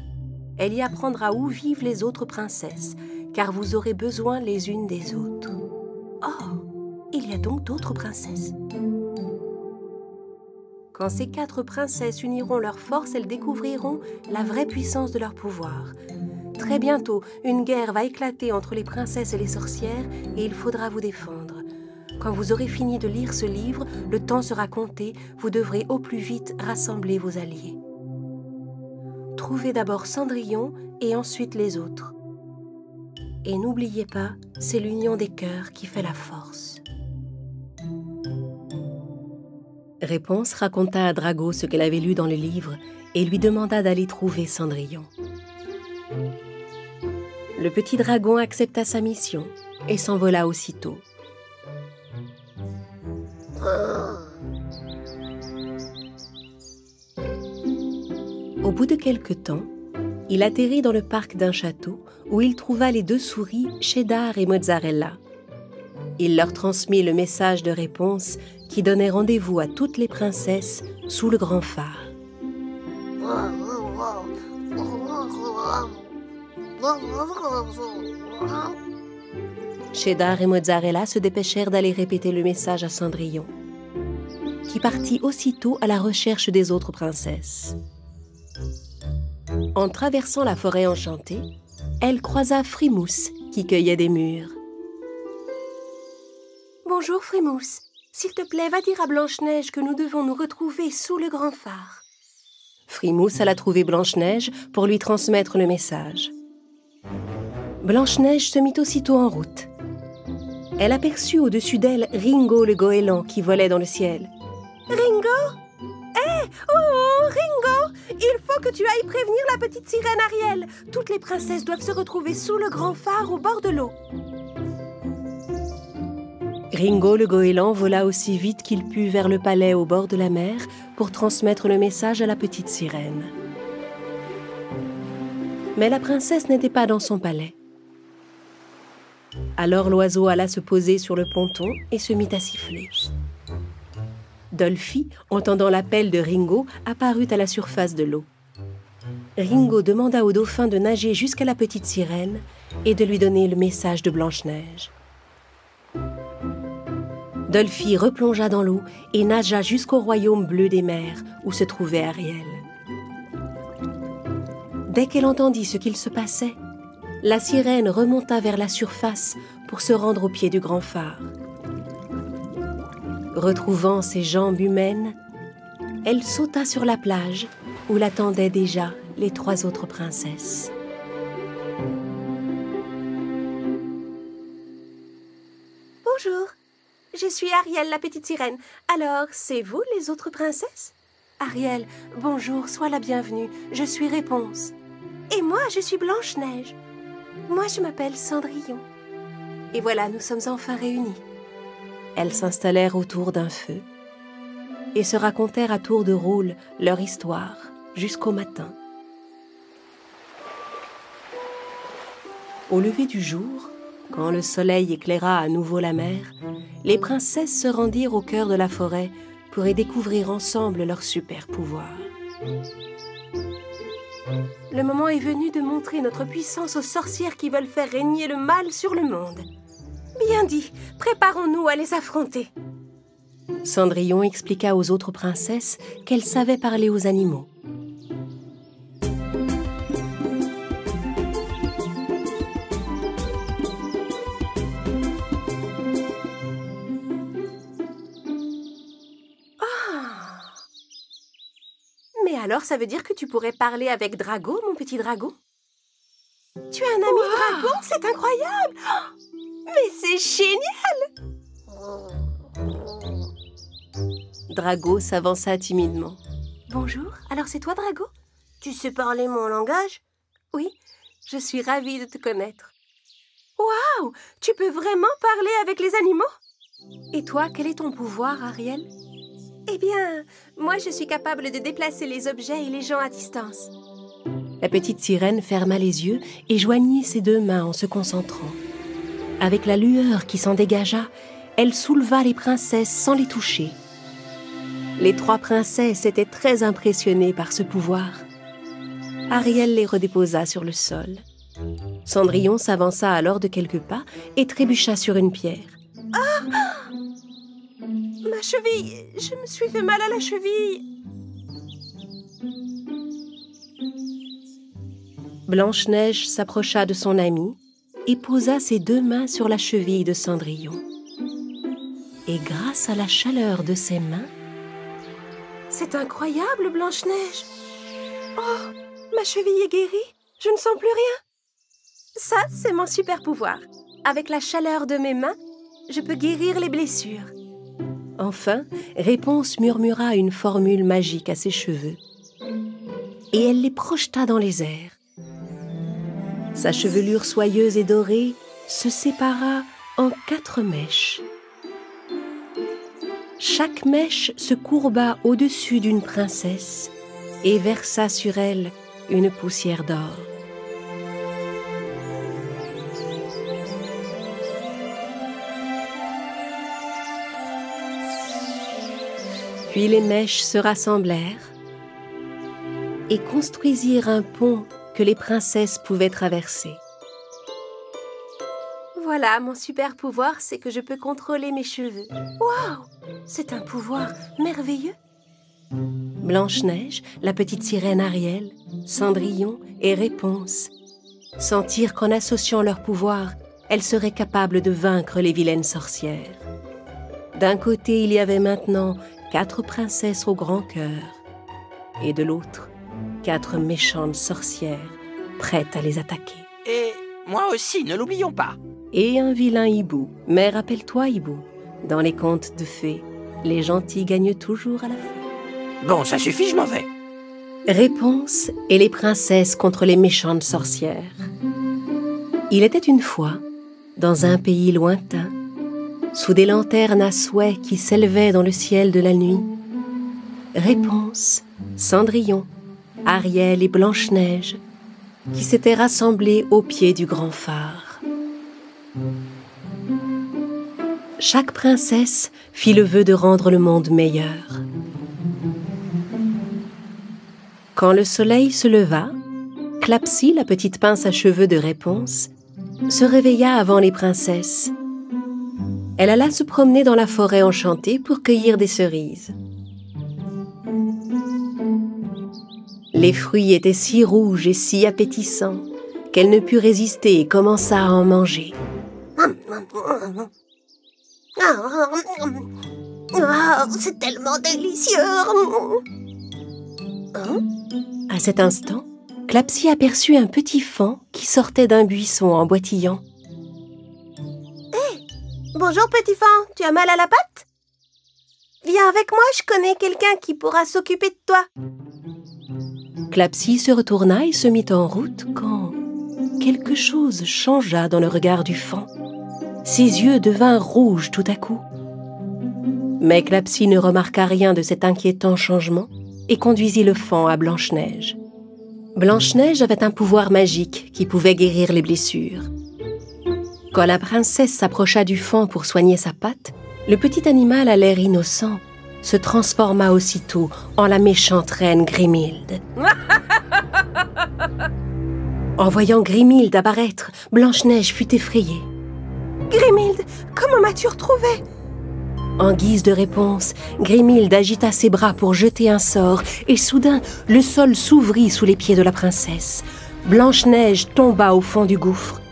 Elle y apprendra où vivent les autres princesses, car vous aurez besoin les unes des autres. Oh, il y a donc d'autres princesses. Quand ces 4 princesses uniront leurs forces, elles découvriront la vraie puissance de leur pouvoir. Très bientôt, une guerre va éclater entre les princesses et les sorcières et il faudra vous défendre. Quand vous aurez fini de lire ce livre, le temps sera compté, vous devrez au plus vite rassembler vos alliés. Trouvez d'abord Cendrillon et ensuite les autres. Et n'oubliez pas, c'est l'union des cœurs qui fait la force. Réponse raconta à Drago ce qu'elle avait lu dans le livre et lui demanda d'aller trouver Cendrillon. Le petit dragon accepta sa mission et s'envola aussitôt. Au bout de quelque temps, il atterrit dans le parc d'un château où il trouva les 2 souris, Cheddar et Mozzarella. Il leur transmit le message de Réponse qui donnait rendez-vous à toutes les princesses sous le grand phare. Cheddar et Mozzarella se dépêchèrent d'aller répéter le message à Cendrillon, qui partit aussitôt à la recherche des autres princesses. En traversant la forêt enchantée, elle croisa Frimousse qui cueillait des mûres. « Bonjour Frimousse, s'il te plaît, va dire à Blanche-Neige que nous devons nous retrouver sous le grand phare. » Frimousse alla trouver Blanche-Neige pour lui transmettre le message. Blanche-Neige se mit aussitôt en route. Elle aperçut au-dessus d'elle Ringo le goéland qui volait dans le ciel. « Ringo? Oh, Ringo! Il faut que tu ailles prévenir la petite sirène Ariel. Toutes les princesses doivent se retrouver sous le grand phare au bord de l'eau. » Ringo le goéland vola aussi vite qu'il put vers le palais au bord de la mer pour transmettre le message à la petite sirène. Mais la princesse n'était pas dans son palais. Alors l'oiseau alla se poser sur le ponton et se mit à siffler. Dolphy, entendant l'appel de Ringo, apparut à la surface de l'eau. Ringo demanda au dauphin de nager jusqu'à la petite sirène et de lui donner le message de Blanche-Neige. Dolphy replongea dans l'eau et nagea jusqu'au royaume bleu des mers où se trouvait Ariel. Dès qu'elle entendit ce qu'il se passait, la sirène remonta vers la surface pour se rendre au pied du grand phare. Retrouvant ses jambes humaines, elle sauta sur la plage où l'attendaient déjà les 3 autres princesses. Bonjour, je suis Ariel, la petite sirène. Alors, c'est vous les autres princesses? Ariel, bonjour, sois la bienvenue. Je suis Réponse. Et moi, je suis Blanche-Neige. Moi, je m'appelle Cendrillon. Et voilà, nous sommes enfin réunis. Elles s'installèrent autour d'un feu et se racontèrent à tour de rôle leur histoire jusqu'au matin. Au lever du jour, quand le soleil éclaira à nouveau la mer, les princesses se rendirent au cœur de la forêt pour y découvrir ensemble leurs super pouvoirs. Le moment est venu de montrer notre puissance aux sorcières qui veulent faire régner le mal sur le monde. Bien dit, préparons-nous à les affronter. Cendrillon expliqua aux autres princesses qu'elle savait parler aux animaux. Mais alors, ça veut dire que tu pourrais parler avec Drago, mon petit dragon? Tu as un ami dragon? C'est incroyable! Mais c'est génial! Drago s'avança timidement. Bonjour, alors c'est toi Drago? Tu sais parler mon langage? Oui, je suis ravie de te connaître. Waouh! Tu peux vraiment parler avec les animaux? Et toi, quel est ton pouvoir, Ariel? Eh bien, moi je suis capable de déplacer les objets et les gens à distance. La petite sirène ferma les yeux et joignit ses deux mains en se concentrant. Avec la lueur qui s'en dégagea, elle souleva les princesses sans les toucher. Les 3 princesses étaient très impressionnées par ce pouvoir. Ariel les redéposa sur le sol. Cendrillon s'avança alors de quelques pas et trébucha sur une pierre. Ah! Ma cheville! Je me suis fait mal à la cheville! Blanche-Neige s'approcha de son amie et posa ses 2 mains sur la cheville de Cendrillon. Et grâce à la chaleur de ses mains... C'est incroyable, Blanche-Neige! Oh, ma cheville est guérie, je ne sens plus rien. Ça, c'est mon super pouvoir. Avec la chaleur de mes mains, je peux guérir les blessures. Enfin, Réponse murmura une formule magique à ses cheveux. Et elle les projeta dans les airs. Sa chevelure soyeuse et dorée se sépara en 4 mèches. Chaque mèche se courba au-dessus d'une princesse et versa sur elle une poussière d'or. Puis les mèches se rassemblèrent et construisirent un pont que les princesses pouvaient traverser. Voilà, mon super pouvoir, c'est que je peux contrôler mes cheveux. Waouh! C'est un pouvoir merveilleux. Blanche-Neige, la petite sirène Ariel, Cendrillon et Réponse sentirent qu'en associant leurs pouvoirs, elles seraient capables de vaincre les vilaines sorcières. D'un côté, il y avait maintenant 4 princesses au grand cœur, et de l'autre, 4 méchantes sorcières prêtes à les attaquer. Et moi aussi, ne l'oublions pas. Et un vilain hibou. Mais rappelle-toi, hibou, dans les contes de fées, les gentils gagnent toujours à la fin. Bon, ça suffit, je m'en vais. Réponse et les princesses contre les méchantes sorcières. Il était une fois, dans un pays lointain, sous des lanternes à souhait qui s'élevaient dans le ciel de la nuit, Réponse, Cendrillon, Ariel et Blanche-Neige, qui s'étaient rassemblés au pied du grand phare. Chaque princesse fit le vœu de rendre le monde meilleur. Quand le soleil se leva, Clapsy, la petite pince à cheveux de Réponse, se réveilla avant les princesses. Elle alla se promener dans la forêt enchantée pour cueillir des cerises. Les fruits étaient si rouges et si appétissants qu'elle ne put résister et commença à en manger. C'est tellement délicieux! À cet instant, Clapsy aperçut un petit faon qui sortait d'un buisson en boitillant. Bonjour petit fan, tu as mal à la patte? Viens avec moi, je connais quelqu'un qui pourra s'occuper de toi. Clapsy se retourna et se mit en route quand quelque chose changea dans le regard du faon. Ses yeux devinrent rouges tout à coup. Mais Clapsy ne remarqua rien de cet inquiétant changement et conduisit le faon à Blanche-Neige. Blanche-Neige avait un pouvoir magique qui pouvait guérir les blessures. Quand la princesse s'approcha du faon pour soigner sa patte, le petit animal à l'air innocent se transforma aussitôt en la méchante reine Grimhilde. En voyant Grimhilde apparaître, Blanche-Neige fut effrayée. « Grimhilde, comment m'as-tu retrouvée ?» En guise de réponse, Grimhilde agita ses bras pour jeter un sort et soudain, le sol s'ouvrit sous les pieds de la princesse. Blanche-Neige tomba au fond du gouffre.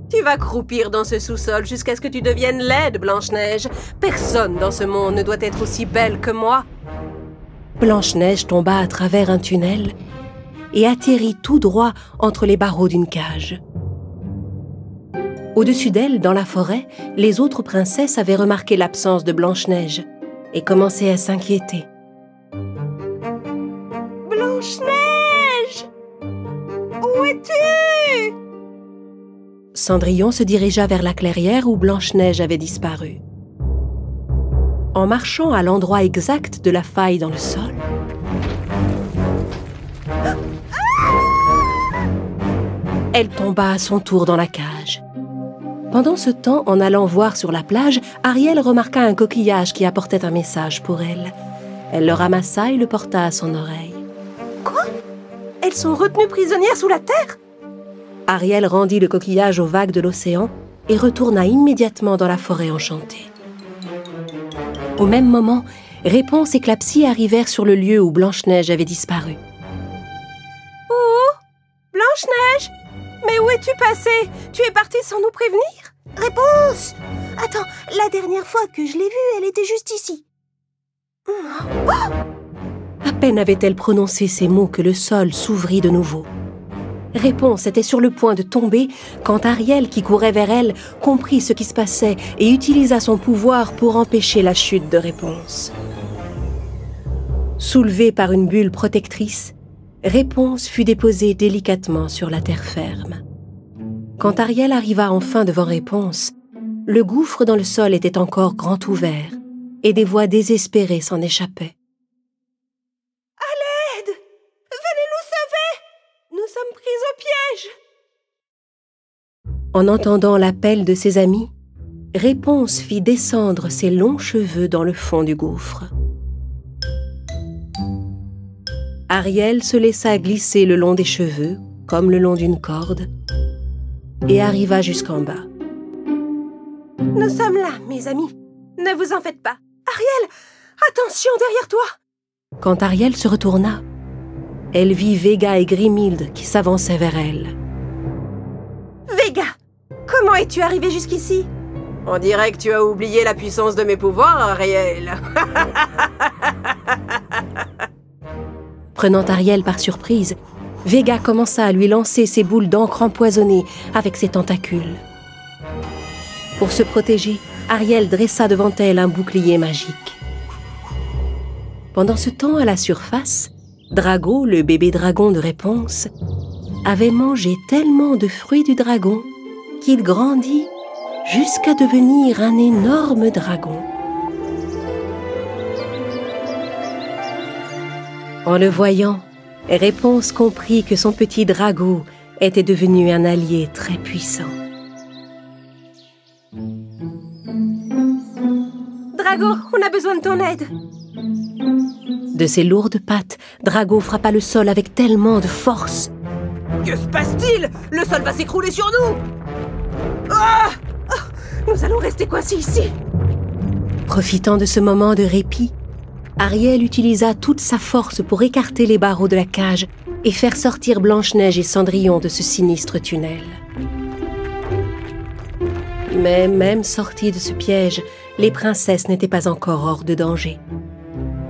Tu vas croupir dans ce sous-sol jusqu'à ce que tu deviennes laide, Blanche-Neige. Personne dans ce monde ne doit être aussi belle que moi. Blanche-Neige tomba à travers un tunnel et atterrit tout droit entre les barreaux d'une cage. Au-dessus d'elle, dans la forêt, les autres princesses avaient remarqué l'absence de Blanche-Neige et commençaient à s'inquiéter. Blanche-Neige! Où es-tu? Cendrillon se dirigea vers la clairière où Blanche-Neige avait disparu. En marchant à l'endroit exact de la faille dans le sol, elle tomba à son tour dans la cage. Pendant ce temps, en allant voir sur la plage, Ariel remarqua un coquillage qui apportait un message pour elle. Elle le ramassa et le porta à son oreille. Quoi? Elles sont retenues prisonnières sous la terre? Ariel rendit le coquillage aux vagues de l'océan et retourna immédiatement dans la forêt enchantée. Au même moment, Réponse et Clapsy arrivèrent sur le lieu où Blanche-Neige avait disparu. Oh! Blanche-Neige! Mais où es-tu passée? Tu es partie sans nous prévenir? Réponse! Attends, la dernière fois que je l'ai vue, elle était juste ici. Oh! À peine avait-elle prononcé ces mots que le sol s'ouvrit de nouveau. Réponse était sur le point de tomber quand Ariel, qui courait vers elle, comprit ce qui se passait et utilisa son pouvoir pour empêcher la chute de Réponse. Soulevée par une bulle protectrice, Réponse fut déposée délicatement sur la terre ferme. Quand Ariel arriva enfin devant Réponse, le gouffre dans le sol était encore grand ouvert et des voix désespérées s'en échappaient. Nous sommes pris au piège. En entendant l'appel de ses amis, Réponse fit descendre ses longs cheveux dans le fond du gouffre. Ariel se laissa glisser le long des cheveux, comme le long d'une corde, et arriva jusqu'en bas. Nous sommes là, mes amis. Ne vous en faites pas. Ariel, attention derrière toi. Quand Ariel se retourna, elle vit Vega et Grimhilde qui s'avançaient vers elle. Vega, comment es-tu arrivée jusqu'ici? On dirait que tu as oublié la puissance de mes pouvoirs, Ariel. Prenant Ariel par surprise, Vega commença à lui lancer ses boules d'encre empoisonnées avec ses tentacules. Pour se protéger, Ariel dressa devant elle un bouclier magique. Pendant ce temps, à la surface, Drago, le bébé dragon de Réponse, avait mangé tellement de fruits du dragon qu'il grandit jusqu'à devenir un énorme dragon. En le voyant, Réponse comprit que son petit Drago était devenu un allié très puissant. Drago, on a besoin de ton aide. De ses lourdes pattes, Drago frappa le sol avec tellement de force. Que se passe-t-il? Le sol va s'écrouler sur nous. Ah! Oh, nous allons rester coincés ici. Profitant de ce moment de répit, Ariel utilisa toute sa force pour écarter les barreaux de la cage et faire sortir Blanche-Neige et Cendrillon de ce sinistre tunnel. Mais même sorties de ce piège, les princesses n'étaient pas encore hors de danger.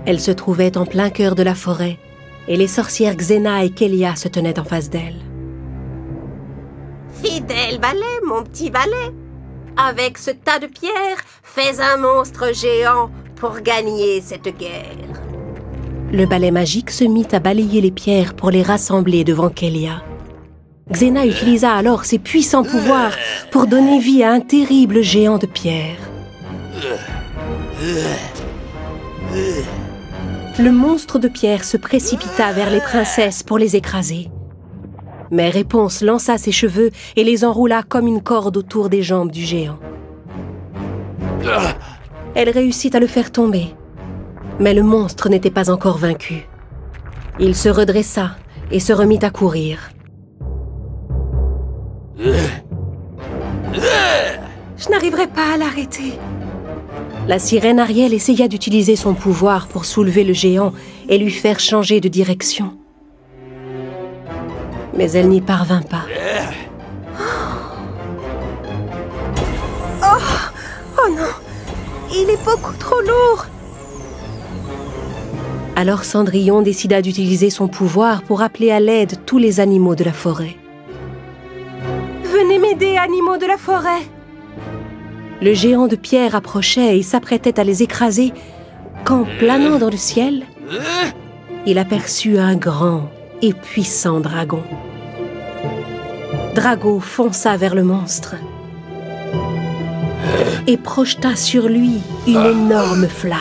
Elles se trouvaient en plein cœur de la forêt, et les sorcières Xena et Kélia se tenaient en face d'elle. Fidèle balai, mon petit balai. Avec ce tas de pierres, fais un monstre géant pour gagner cette guerre. Le balai magique se mit à balayer les pierres pour les rassembler devant Kélia. Xena utilisa alors ses puissants pouvoirs pour donner vie à un terrible géant de pierre. Le monstre de pierre se précipita vers les princesses pour les écraser. Mais Réponse lança ses cheveux et les enroula comme une corde autour des jambes du géant. Elle réussit à le faire tomber. Mais le monstre n'était pas encore vaincu. Il se redressa et se remit à courir. Je n'arriverai pas à l'arrêter. La sirène Ariel essaya d'utiliser son pouvoir pour soulever le géant et lui faire changer de direction. Mais elle n'y parvint pas. Oh non, il est beaucoup trop lourd. Alors Cendrillon décida d'utiliser son pouvoir pour appeler à l'aide tous les animaux de la forêt. Venez m'aider, animaux de la forêt. Le géant de pierre approchait et s'apprêtait à les écraser quand, planant dans le ciel, il aperçut un grand et puissant dragon. Drago fonça vers le monstre et projeta sur lui une énorme flamme.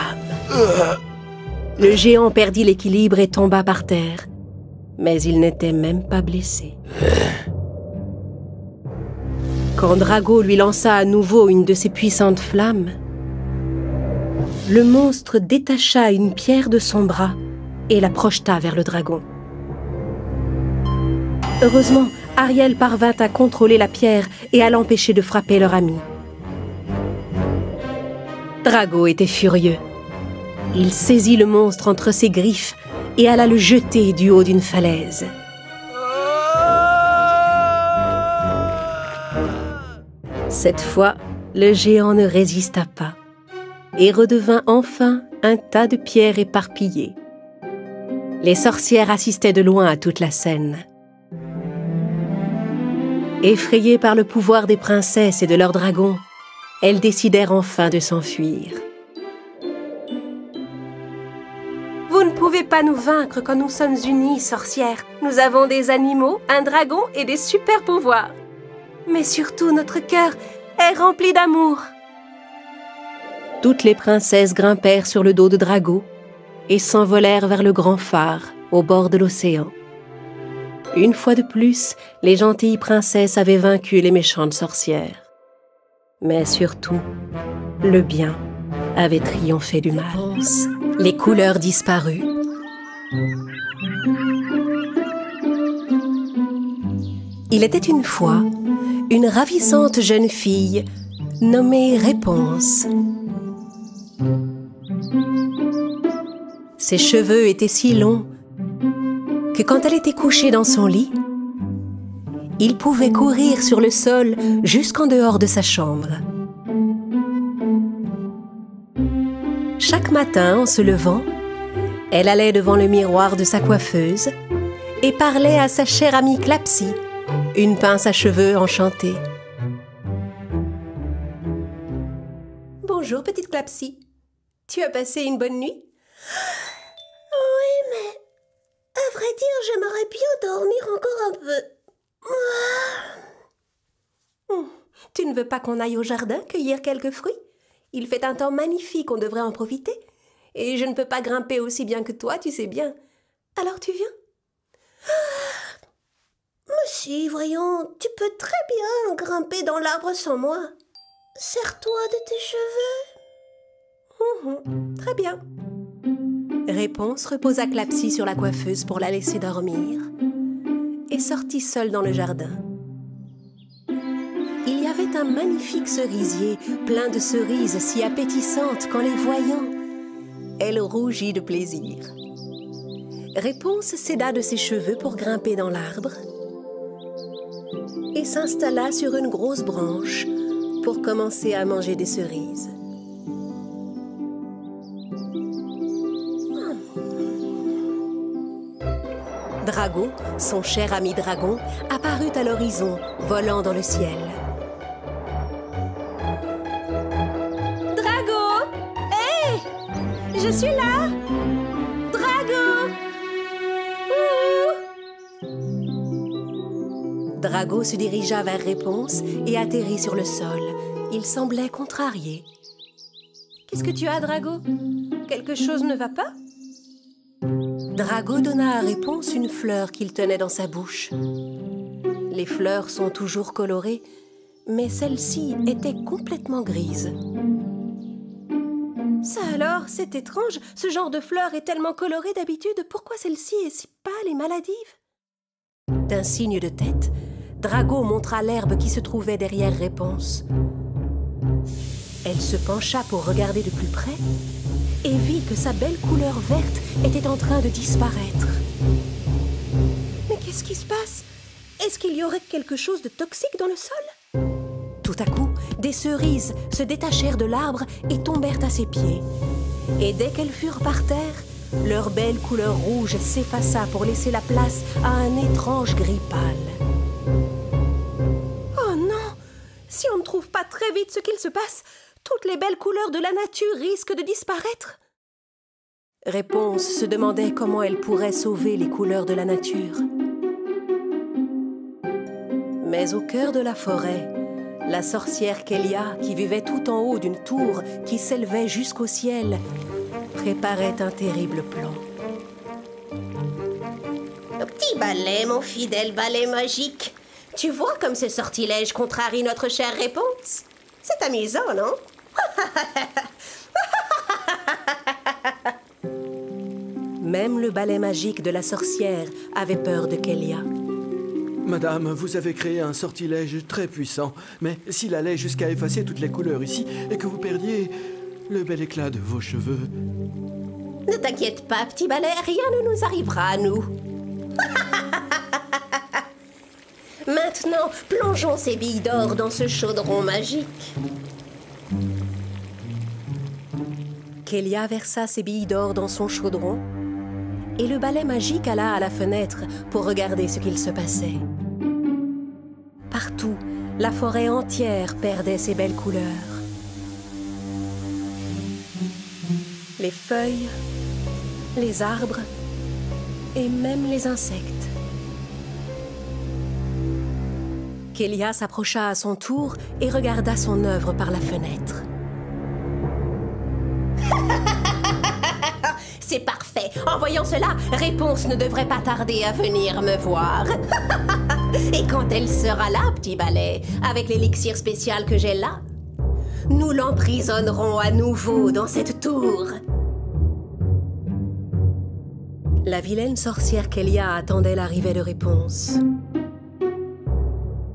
Le géant perdit l'équilibre et tomba par terre, mais il n'était même pas blessé. Quand Drago lui lança à nouveau une de ses puissantes flammes, le monstre détacha une pierre de son bras et la projeta vers le dragon. Heureusement, Ariel parvint à contrôler la pierre et à l'empêcher de frapper leur ami. Drago était furieux. Il saisit le monstre entre ses griffes et alla le jeter du haut d'une falaise. Cette fois, le géant ne résista pas et redevint enfin un tas de pierres éparpillées. Les sorcières assistaient de loin à toute la scène. Effrayées par le pouvoir des princesses et de leurs dragons, elles décidèrent enfin de s'enfuir. Vous ne pouvez pas nous vaincre quand nous sommes unis, sorcières. Nous avons des animaux, un dragon et des super pouvoirs. Mais surtout, notre cœur est rempli d'amour. Toutes les princesses grimpèrent sur le dos de Drago et s'envolèrent vers le grand phare au bord de l'océan. Une fois de plus, les gentilles princesses avaient vaincu les méchantes sorcières. Mais surtout, le bien avait triomphé du mal. Les couleurs disparues. Il était une fois une ravissante jeune fille nommée Réponse. Ses cheveux étaient si longs que quand elle était couchée dans son lit, il pouvait courir sur le sol jusqu'en dehors de sa chambre. Chaque matin, en se levant, elle allait devant le miroir de sa coiffeuse et parlait à sa chère amie Clapsy, une pince à cheveux enchantée. Bonjour, petite Clapsy. Tu as passé une bonne nuit? Oui, mais à vrai dire, j'aimerais bien dormir encore un peu. Tu ne veux pas qu'on aille au jardin cueillir quelques fruits? Il fait un temps magnifique, on devrait en profiter. Et je ne peux pas grimper aussi bien que toi, tu sais bien. Alors tu viens? Mais si, voyons, tu peux très bien grimper dans l'arbre sans moi. Serre-toi de tes cheveux. Très bien. Réponse reposa Clapsy sur la coiffeuse pour la laisser dormir et sortit seule dans le jardin. Il y avait un magnifique cerisier, plein de cerises si appétissantes qu'en les voyant, elle rougit de plaisir. Réponse s'aida de ses cheveux pour grimper dans l'arbre et s'installa sur une grosse branche pour commencer à manger des cerises. Drago, son cher ami dragon, apparut à l'horizon, volant dans le ciel. Drago! Hé! Je suis là! Drago! Ouh! Drago se dirigea vers Réponse et atterrit sur le sol. Il semblait contrarié. Qu'est-ce que tu as, Drago? Quelque chose ne va pas? Drago donna à Réponse une fleur qu'il tenait dans sa bouche. Les fleurs sont toujours colorées, mais celle-ci était complètement grise. Ça alors, c'est étrange. Ce genre de fleur est tellement colorée d'habitude. Pourquoi celle-ci est si pâle et maladive? D'un signe de tête, Drago montra l'herbe qui se trouvait derrière Réponse. Elle se pencha pour regarder de plus près et vit que sa belle couleur verte était en train de disparaître. Mais qu'est-ce qui se passe? Est-ce qu'il y aurait quelque chose de toxique dans le sol? Tout à coup, des cerises se détachèrent de l'arbre et tombèrent à ses pieds. Et dès qu'elles furent par terre, leur belle couleur rouge s'effaça pour laisser la place à un étrange gris pâle. Oh non! Si on ne trouve pas très vite ce qu'il se passe, toutes les belles couleurs de la nature risquent de disparaître. Réponse se demandait comment elle pourrait sauver les couleurs de la nature. Mais au cœur de la forêt, la sorcière Kélia, qui vivait tout en haut d'une tour qui s'élevait jusqu'au ciel, préparait un terrible plan. Petit balai, mon fidèle balai magique. Tu vois comme ce sortilège contrarie notre chère Réponse? C'est amusant, non? Même le balai magique de la sorcière avait peur de Kélia. Madame, vous avez créé un sortilège très puissant, mais s'il allait jusqu'à effacer toutes les couleurs ici et que vous perdiez le bel éclat de vos cheveux... Ne t'inquiète pas, petit balai, rien ne nous arrivera à nous. Maintenant, plongeons ces billes d'or dans ce chaudron magique. Kélia versa ses billes d'or dans son chaudron et le balai magique alla à la fenêtre pour regarder ce qu'il se passait. Partout, la forêt entière perdait ses belles couleurs. Les feuilles, les arbres et même les insectes. Kélia s'approcha à son tour et regarda son œuvre par la fenêtre. C'est parfait. En voyant cela, Réponse ne devrait pas tarder à venir me voir. Et quand elle sera là, petit balai, avec l'élixir spécial que j'ai là, nous l'emprisonnerons à nouveau dans cette tour. La vilaine sorcière Kélia attendait l'arrivée de Réponse.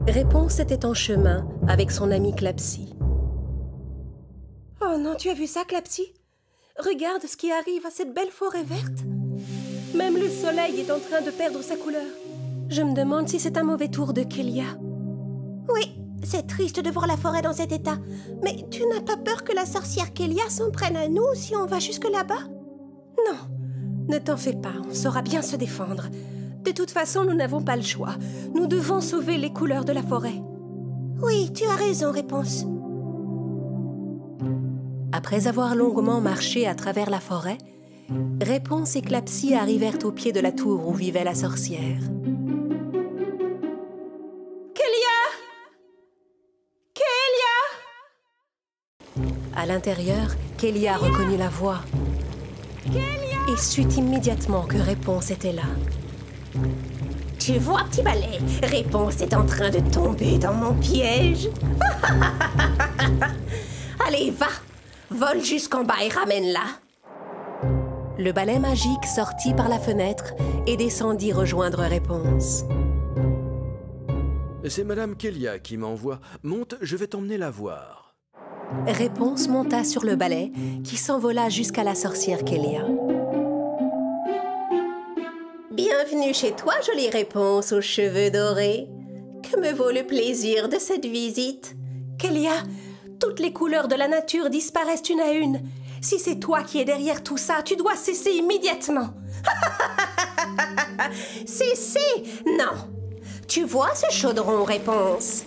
Réponse était en chemin avec son ami Clapsy. Oh non, tu as vu ça, Clapsy? Regarde ce qui arrive à cette belle forêt verte. Même le soleil est en train de perdre sa couleur. Je me demande si c'est un mauvais tour de Kélia. Oui, c'est triste de voir la forêt dans cet état. Mais tu n'as pas peur que la sorcière Kélia s'en prenne à nous si on va jusque là-bas? Non, ne t'en fais pas, on saura bien se défendre. De toute façon, nous n'avons pas le choix. Nous devons sauver les couleurs de la forêt. Oui, tu as raison, Réponse. Après avoir longuement marché à travers la forêt, Réponse et Clapsy arrivèrent au pied de la tour où vivait la sorcière. Kélia! Kélia! À l'intérieur, Kélia reconnut la voix et sut immédiatement que Réponse était là. Tu vois, petit balai, Réponse est en train de tomber dans mon piège. Allez, va! Vole jusqu'en bas et ramène-la. Le balai magique sortit par la fenêtre et descendit rejoindre Réponse. C'est Madame Kélia qui m'envoie. Monte, je vais t'emmener la voir. Réponse monta sur le balai qui s'envola jusqu'à la sorcière Kélia. Bienvenue chez toi, jolie Réponse aux cheveux dorés. Que me vaut le plaisir de cette visite? Kélia, toutes les couleurs de la nature disparaissent une à une. Si c'est toi qui es derrière tout ça, tu dois cesser immédiatement. Cessez! Non! Tu vois ce chaudron, Réponse?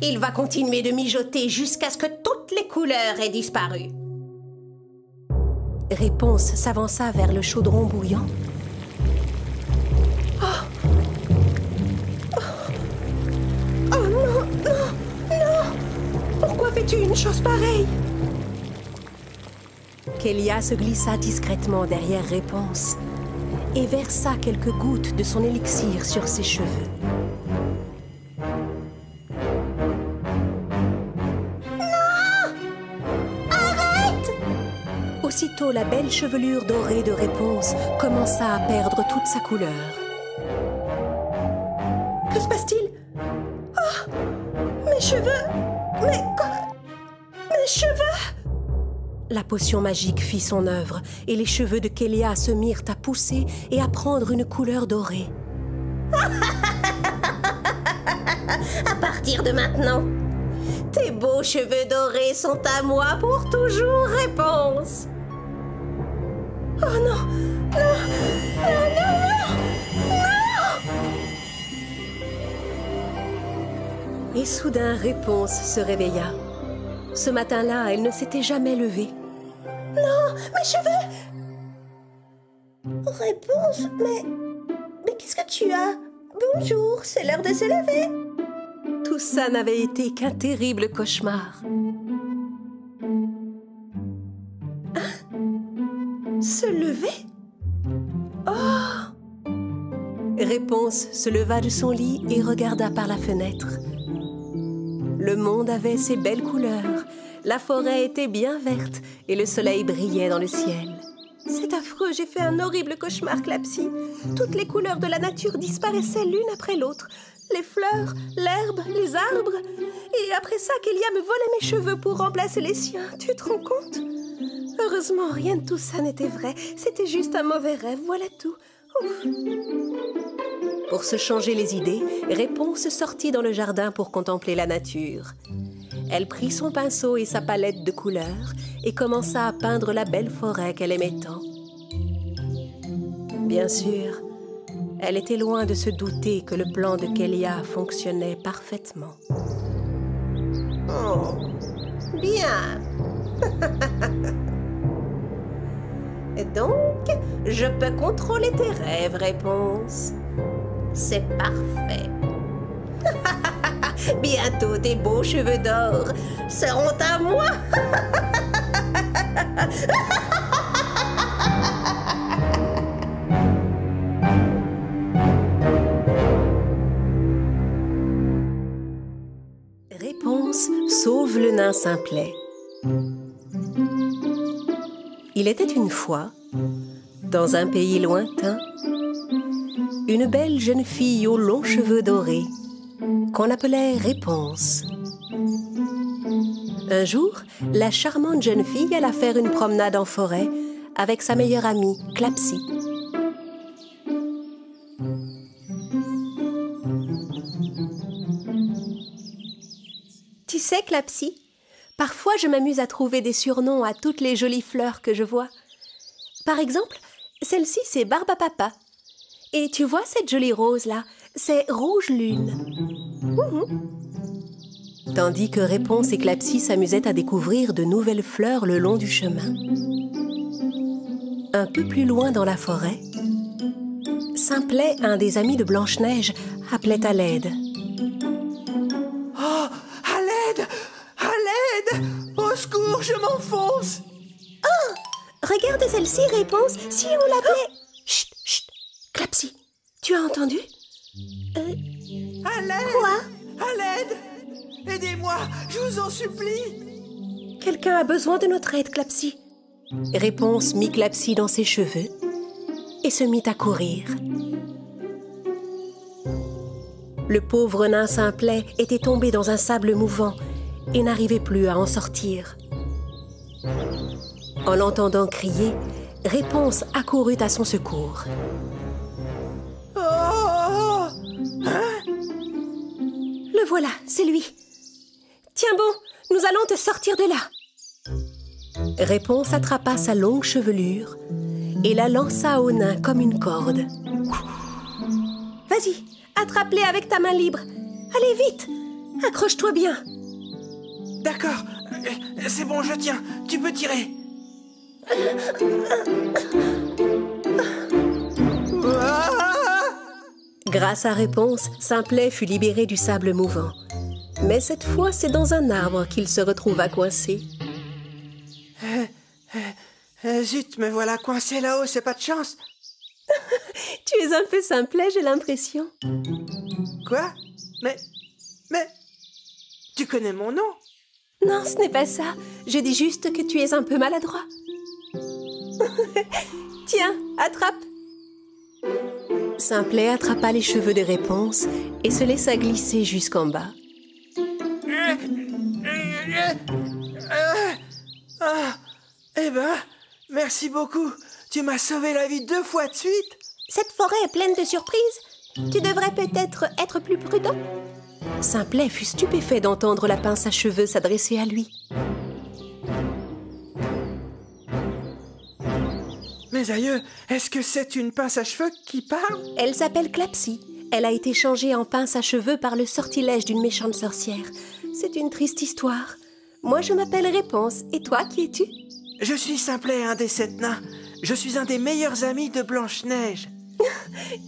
Il va continuer de mijoter jusqu'à ce que toutes les couleurs aient disparu. Réponse s'avança vers le chaudron bouillant. Oh non, non, non! Pourquoi fais-tu une chose pareille? Kélia se glissa discrètement derrière Réponse et versa quelques gouttes de son élixir sur ses cheveux. Non! Arrête! Aussitôt, la belle chevelure dorée de Réponse commença à perdre toute sa couleur. Que se passe-t-il? Oh! Mes cheveux! Mais quoi? Mes cheveux! La potion magique fit son œuvre et les cheveux de Kélia se mirent à pousser et à prendre une couleur dorée. À partir de maintenant, tes beaux cheveux dorés sont à moi pour toujours, Réponse. Oh non! Non! Non, non, non! Non! Et soudain, Réponse se réveilla. Ce matin-là, elle ne s'était jamais levée. Non, mes cheveux! Réponse, mais qu'est-ce que tu as? Bonjour, c'est l'heure de se lever. Tout ça n'avait été qu'un terrible cauchemar. Se lever? Oh! Réponse se leva de son lit et regarda par la fenêtre. Le monde avait ses belles couleurs. La forêt était bien verte et le soleil brillait dans le ciel. C'est affreux, j'ai fait un horrible cauchemar, Clapsy. Toutes les couleurs de la nature disparaissaient l'une après l'autre. Les fleurs, l'herbe, les arbres. Et après ça, Kélia me volait mes cheveux pour remplacer les siens. Tu te rends compte? Heureusement, rien de tout ça n'était vrai. C'était juste un mauvais rêve, voilà tout. Ouf. Pour se changer les idées, Réponse sortit dans le jardin pour contempler la nature. Elle prit son pinceau et sa palette de couleurs et commença à peindre la belle forêt qu'elle aimait tant. Bien sûr, elle était loin de se douter que le plan de Kélia fonctionnait parfaitement. Oh, bien. Donc, je peux contrôler tes rêves, Réponse. C'est parfait. Bientôt, tes beaux cheveux d'or seront à moi. Réponse sauve le nain Simplet. Il était une fois, dans un pays lointain, une belle jeune fille aux longs cheveux dorés, qu'on appelait Réponse. Un jour, la charmante jeune fille alla faire une promenade en forêt avec sa meilleure amie, Clapsy. Tu sais, Clapsy, parfois je m'amuse à trouver des surnoms à toutes les jolies fleurs que je vois. Par exemple, celle-ci, c'est Barbe à Papa. Et tu vois cette jolie rose-là, c'est Rouge Lune. Tandis que Réponse et Clapsy s'amusaient à découvrir de nouvelles fleurs le long du chemin. Un peu plus loin dans la forêt, Simplet, un des amis de Blanche-Neige, appelait à l'aide. Oh, à l'aide! À l'aide! Au secours, je m'enfonce! Oh, regarde celle-ci, Réponse, si on l'appelait... Chut, chut, Clapsy, tu as entendu? À l'aide! Quoi? À l'aide! Aidez-moi, je vous en supplie! Quelqu'un a besoin de notre aide, Clapsy. Réponse mit Clapsy dans ses cheveux et se mit à courir. Le pauvre nain Simplet était tombé dans un sable mouvant et n'arrivait plus à en sortir. En l'entendant crier, Réponse accourut à son secours. Oh! Hein? Le voilà, c'est lui. Tiens bon, nous allons te sortir de là. Réponse attrapa sa longue chevelure et la lança au nain comme une corde. Vas-y, attrape-les avec ta main libre. Allez, vite! Accroche-toi bien. D'accord, c'est bon, je tiens. Tu peux tirer. Grâce à Réponse, Simplet fut libéré du sable mouvant. Mais cette fois, c'est dans un arbre qu'il se retrouva coincé. Zut, me voilà coincé là-haut, c'est pas de chance. Tu es un peu Simplet, j'ai l'impression. Quoi? Mais... Tu connais mon nom? Non, ce n'est pas ça. Je dis juste que tu es un peu maladroit. Tiens, attrape. Simplet attrapa les cheveux de Réponse et se laissa glisser jusqu'en bas. Eh ben, merci beaucoup. Tu m'as sauvé la vie 2 fois de suite. Cette forêt est pleine de surprises. Tu devrais peut-être être plus prudent. Simplet fut stupéfait d'entendre la pince à cheveux s'adresser à lui. Mes aïeux, est-ce que c'est une pince à cheveux qui parle? Elle s'appelle Clapsy. Elle a été changée en pince à cheveux par le sortilège d'une méchante sorcière. C'est une triste histoire. Moi, je m'appelle Réponse. Et toi, qui es-tu? Je suis Simplet, un des 7 nains. Je suis un des meilleurs amis de Blanche-Neige.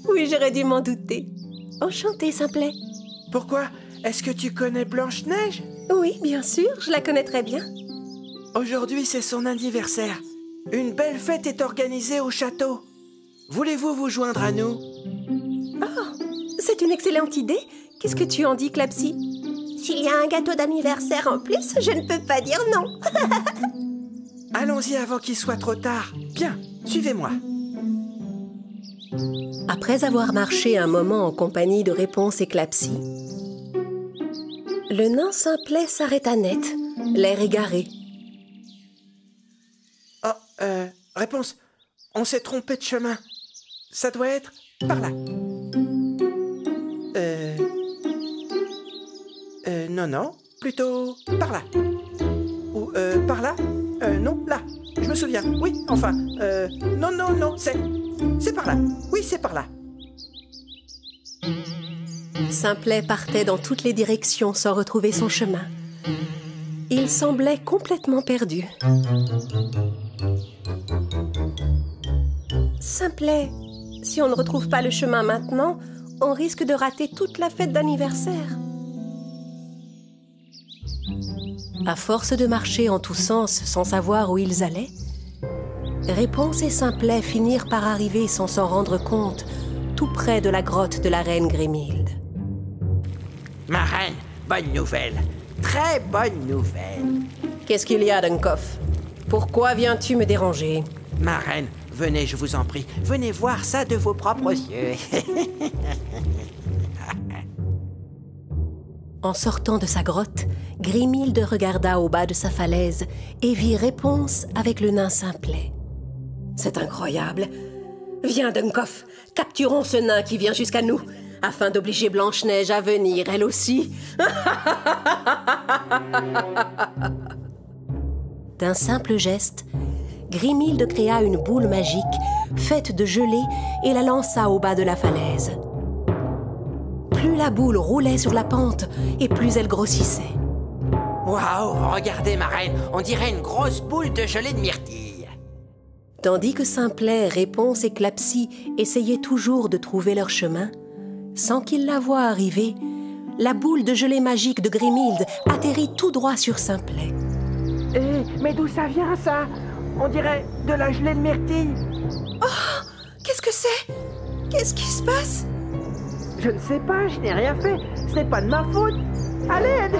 Oui, j'aurais dû m'en douter. Enchantée, Simplet. Pourquoi? Est-ce que tu connais Blanche-Neige? Oui, bien sûr, je la connais très bien. Aujourd'hui, c'est son anniversaire. Une belle fête est organisée au château. Voulez-vous vous joindre à nous? Oh, c'est une excellente idée. Qu'est-ce que tu en dis, Clapsy? S'il y a un gâteau d'anniversaire en plus, je ne peux pas dire non. Allons-y avant qu'il soit trop tard. Bien, suivez-moi. Après avoir marché un moment en compagnie de Réponse et Clapsy, le nain Simplet s'arrêta net, l'air égaré. Oh, Réponse, on s'est trompé de chemin. Ça doit être par là. Non, plutôt par là. Ou par là? Non, là. Je me souviens. Oui, enfin. Non, c'est par là. Oui, c'est par là. Simplet partait dans toutes les directions sans retrouver son chemin. Il semblait complètement perdu. Simplet, si on ne retrouve pas le chemin maintenant, on risque de rater toute la fête d'anniversaire. À force de marcher en tous sens sans savoir où ils allaient, Réponse et Simplet finirent par arriver sans s'en rendre compte, tout près de la grotte de la reine Grimhilde. Ma reine, bonne nouvelle. Très bonne nouvelle. Qu'est-ce qu'il y a, Dunkoff? Pourquoi viens-tu me déranger? Ma reine, venez, je vous en prie. Venez voir ça de vos propres yeux. En sortant de sa grotte, Grimhilde regarda au bas de sa falaise et vit Réponse avec le nain Simplet. C'est incroyable. Viens, Dunkoff, capturons ce nain qui vient jusqu'à nous, afin d'obliger Blanche-Neige à venir, elle aussi. D'un simple geste, Grimhilde créa une boule magique faite de gelée et la lança au bas de la falaise. Plus la boule roulait sur la pente et plus elle grossissait. Waouh, regardez ma reine, on dirait une grosse boule de gelée de myrtille. Tandis que Simplet, Réponse et Clapsy essayaient toujours de trouver leur chemin, sans qu'ils la voient arriver, la boule de gelée magique de Grimhilde atterrit tout droit sur Simplet. Mais d'où ça vient, ça? On dirait de la gelée de myrtille. Oh, qu'est-ce que c'est? Qu'est-ce qui se passe? Je ne sais pas, je n'ai rien fait. Ce n'est pas de ma faute. À l'aide!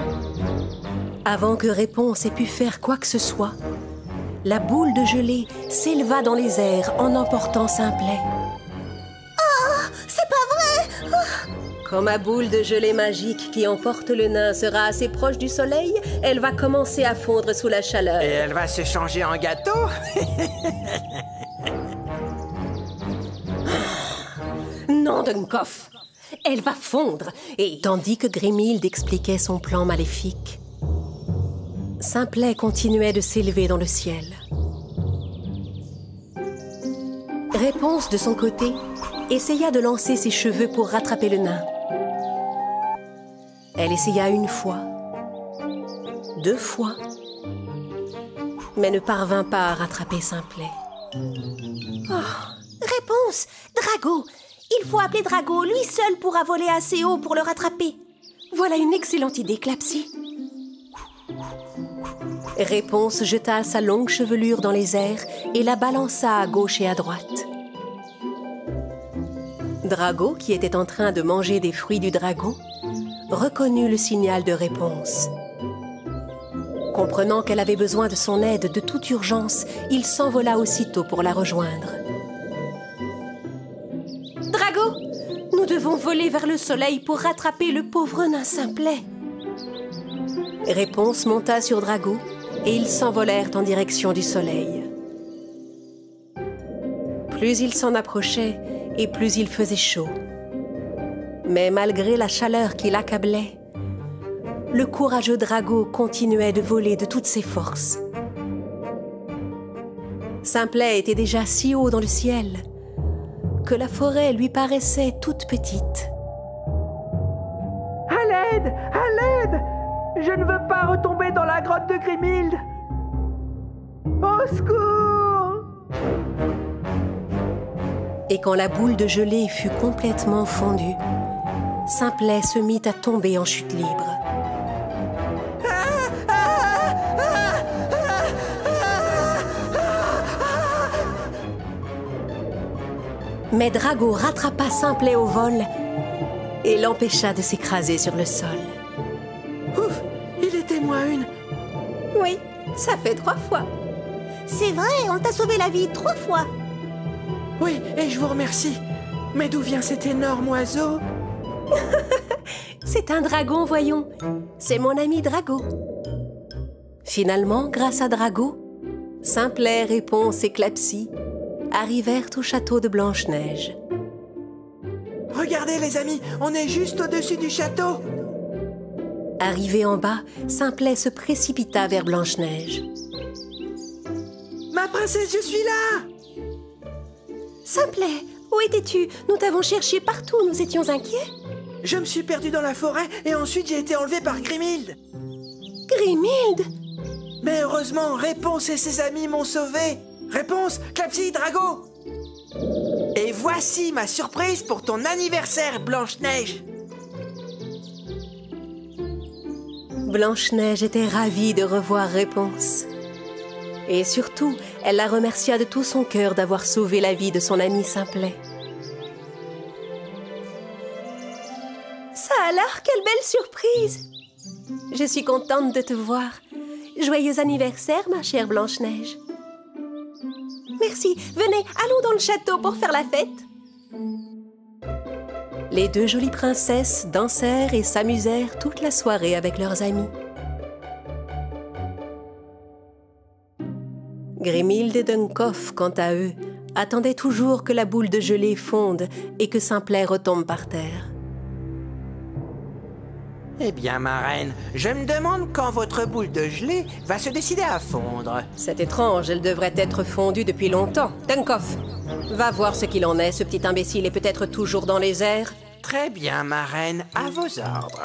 Avant que Réponse ait pu faire quoi que ce soit, la boule de gelée s'éleva dans les airs en emportant Simplet. Oh, c'est pas vrai! Oh. Quand ma boule de gelée magique qui emporte le nain sera assez proche du soleil, elle va commencer à fondre sous la chaleur. Et elle va se changer en gâteau? Non, Dunkoff! Elle va fondre, et tandis que Grimhilde expliquait son plan maléfique, Simplet continuait de s'élever dans le ciel. Réponse, de son côté, essaya de lancer ses cheveux pour rattraper le nain. Elle essaya une fois, 2 fois, mais ne parvint pas à rattraper Simplet. Réponse, Drago. Il faut appeler Drago, lui seul pourra voler assez haut pour le rattraper. Voilà une excellente idée, Clapsy. Réponse jeta sa longue chevelure dans les airs et la balança à gauche et à droite. Drago, qui était en train de manger des fruits du dragon, reconnut le signal de Réponse. Comprenant qu'elle avait besoin de son aide de toute urgence, il s'envola aussitôt pour la rejoindre. Drago, Nous devons voler vers le soleil pour rattraper le pauvre nain Simplet. Réponse monta sur Drago et ils s'envolèrent en direction du soleil. Plus ils s'en approchaient et plus il faisait chaud. Mais malgré la chaleur qui l'accablait, le courageux Drago continuait de voler de toutes ses forces. Simplet était déjà si haut dans le ciel que la forêt lui paraissait toute petite. À l'aide! À l'aide! Je ne veux pas retomber dans la grotte de Grimhild! Au secours! Et quand la boule de gelée fut complètement fondue, Simplet se mit à tomber en chute libre. Mais Drago rattrapa Simplet au vol et l'empêcha de s'écraser sur le sol. Ouf! Il était moins une! Oui, ça fait 3 fois. c'est vrai, on t'a sauvé la vie 3 fois. Oui, et je vous remercie. Mais d'où vient cet énorme oiseau? C'est un dragon, voyons. C'est mon ami Drago. Finalement, grâce à Drago, Simplet, Réponse et Clapsy arrivèrent au château de Blanche-Neige. Regardez les amis, on est juste au-dessus du château. Arrivé en bas, Simplet se précipita vers Blanche-Neige. Ma princesse, je suis là! Simplet, où étais-tu? Nous t'avons cherché partout, nous étions inquiets. Je me suis perdu dans la forêt et ensuite j'ai été enlevé par Grimhild. Grimhild? Mais heureusement, Réponse et ses amis m'ont sauvé. Réponse, Clapsy, Drago. Et voici ma surprise pour ton anniversaire, Blanche-Neige. Blanche-Neige était ravie de revoir Réponse. Et surtout, elle la remercia de tout son cœur d'avoir sauvé la vie de son ami Simplet. Ça alors, quelle belle surprise! Je suis contente de te voir. Joyeux anniversaire, ma chère Blanche-Neige. Merci, venez, allons dans le château pour faire la fête. Les 2 jolies princesses dansèrent et s'amusèrent toute la soirée avec leurs amis. Grimhild et Dunkoff, quant à eux, attendaient toujours que la boule de gelée fonde et que Simplet retombe par terre. Eh bien, ma reine, je me demande quand votre boule de gelée va se décider à fondre. C'est étrange, elle devrait être fondue depuis longtemps. Dunkoff, va voir ce qu'il en est, ce petit imbécile est peut-être toujours dans les airs. Très bien, ma reine, à vos ordres.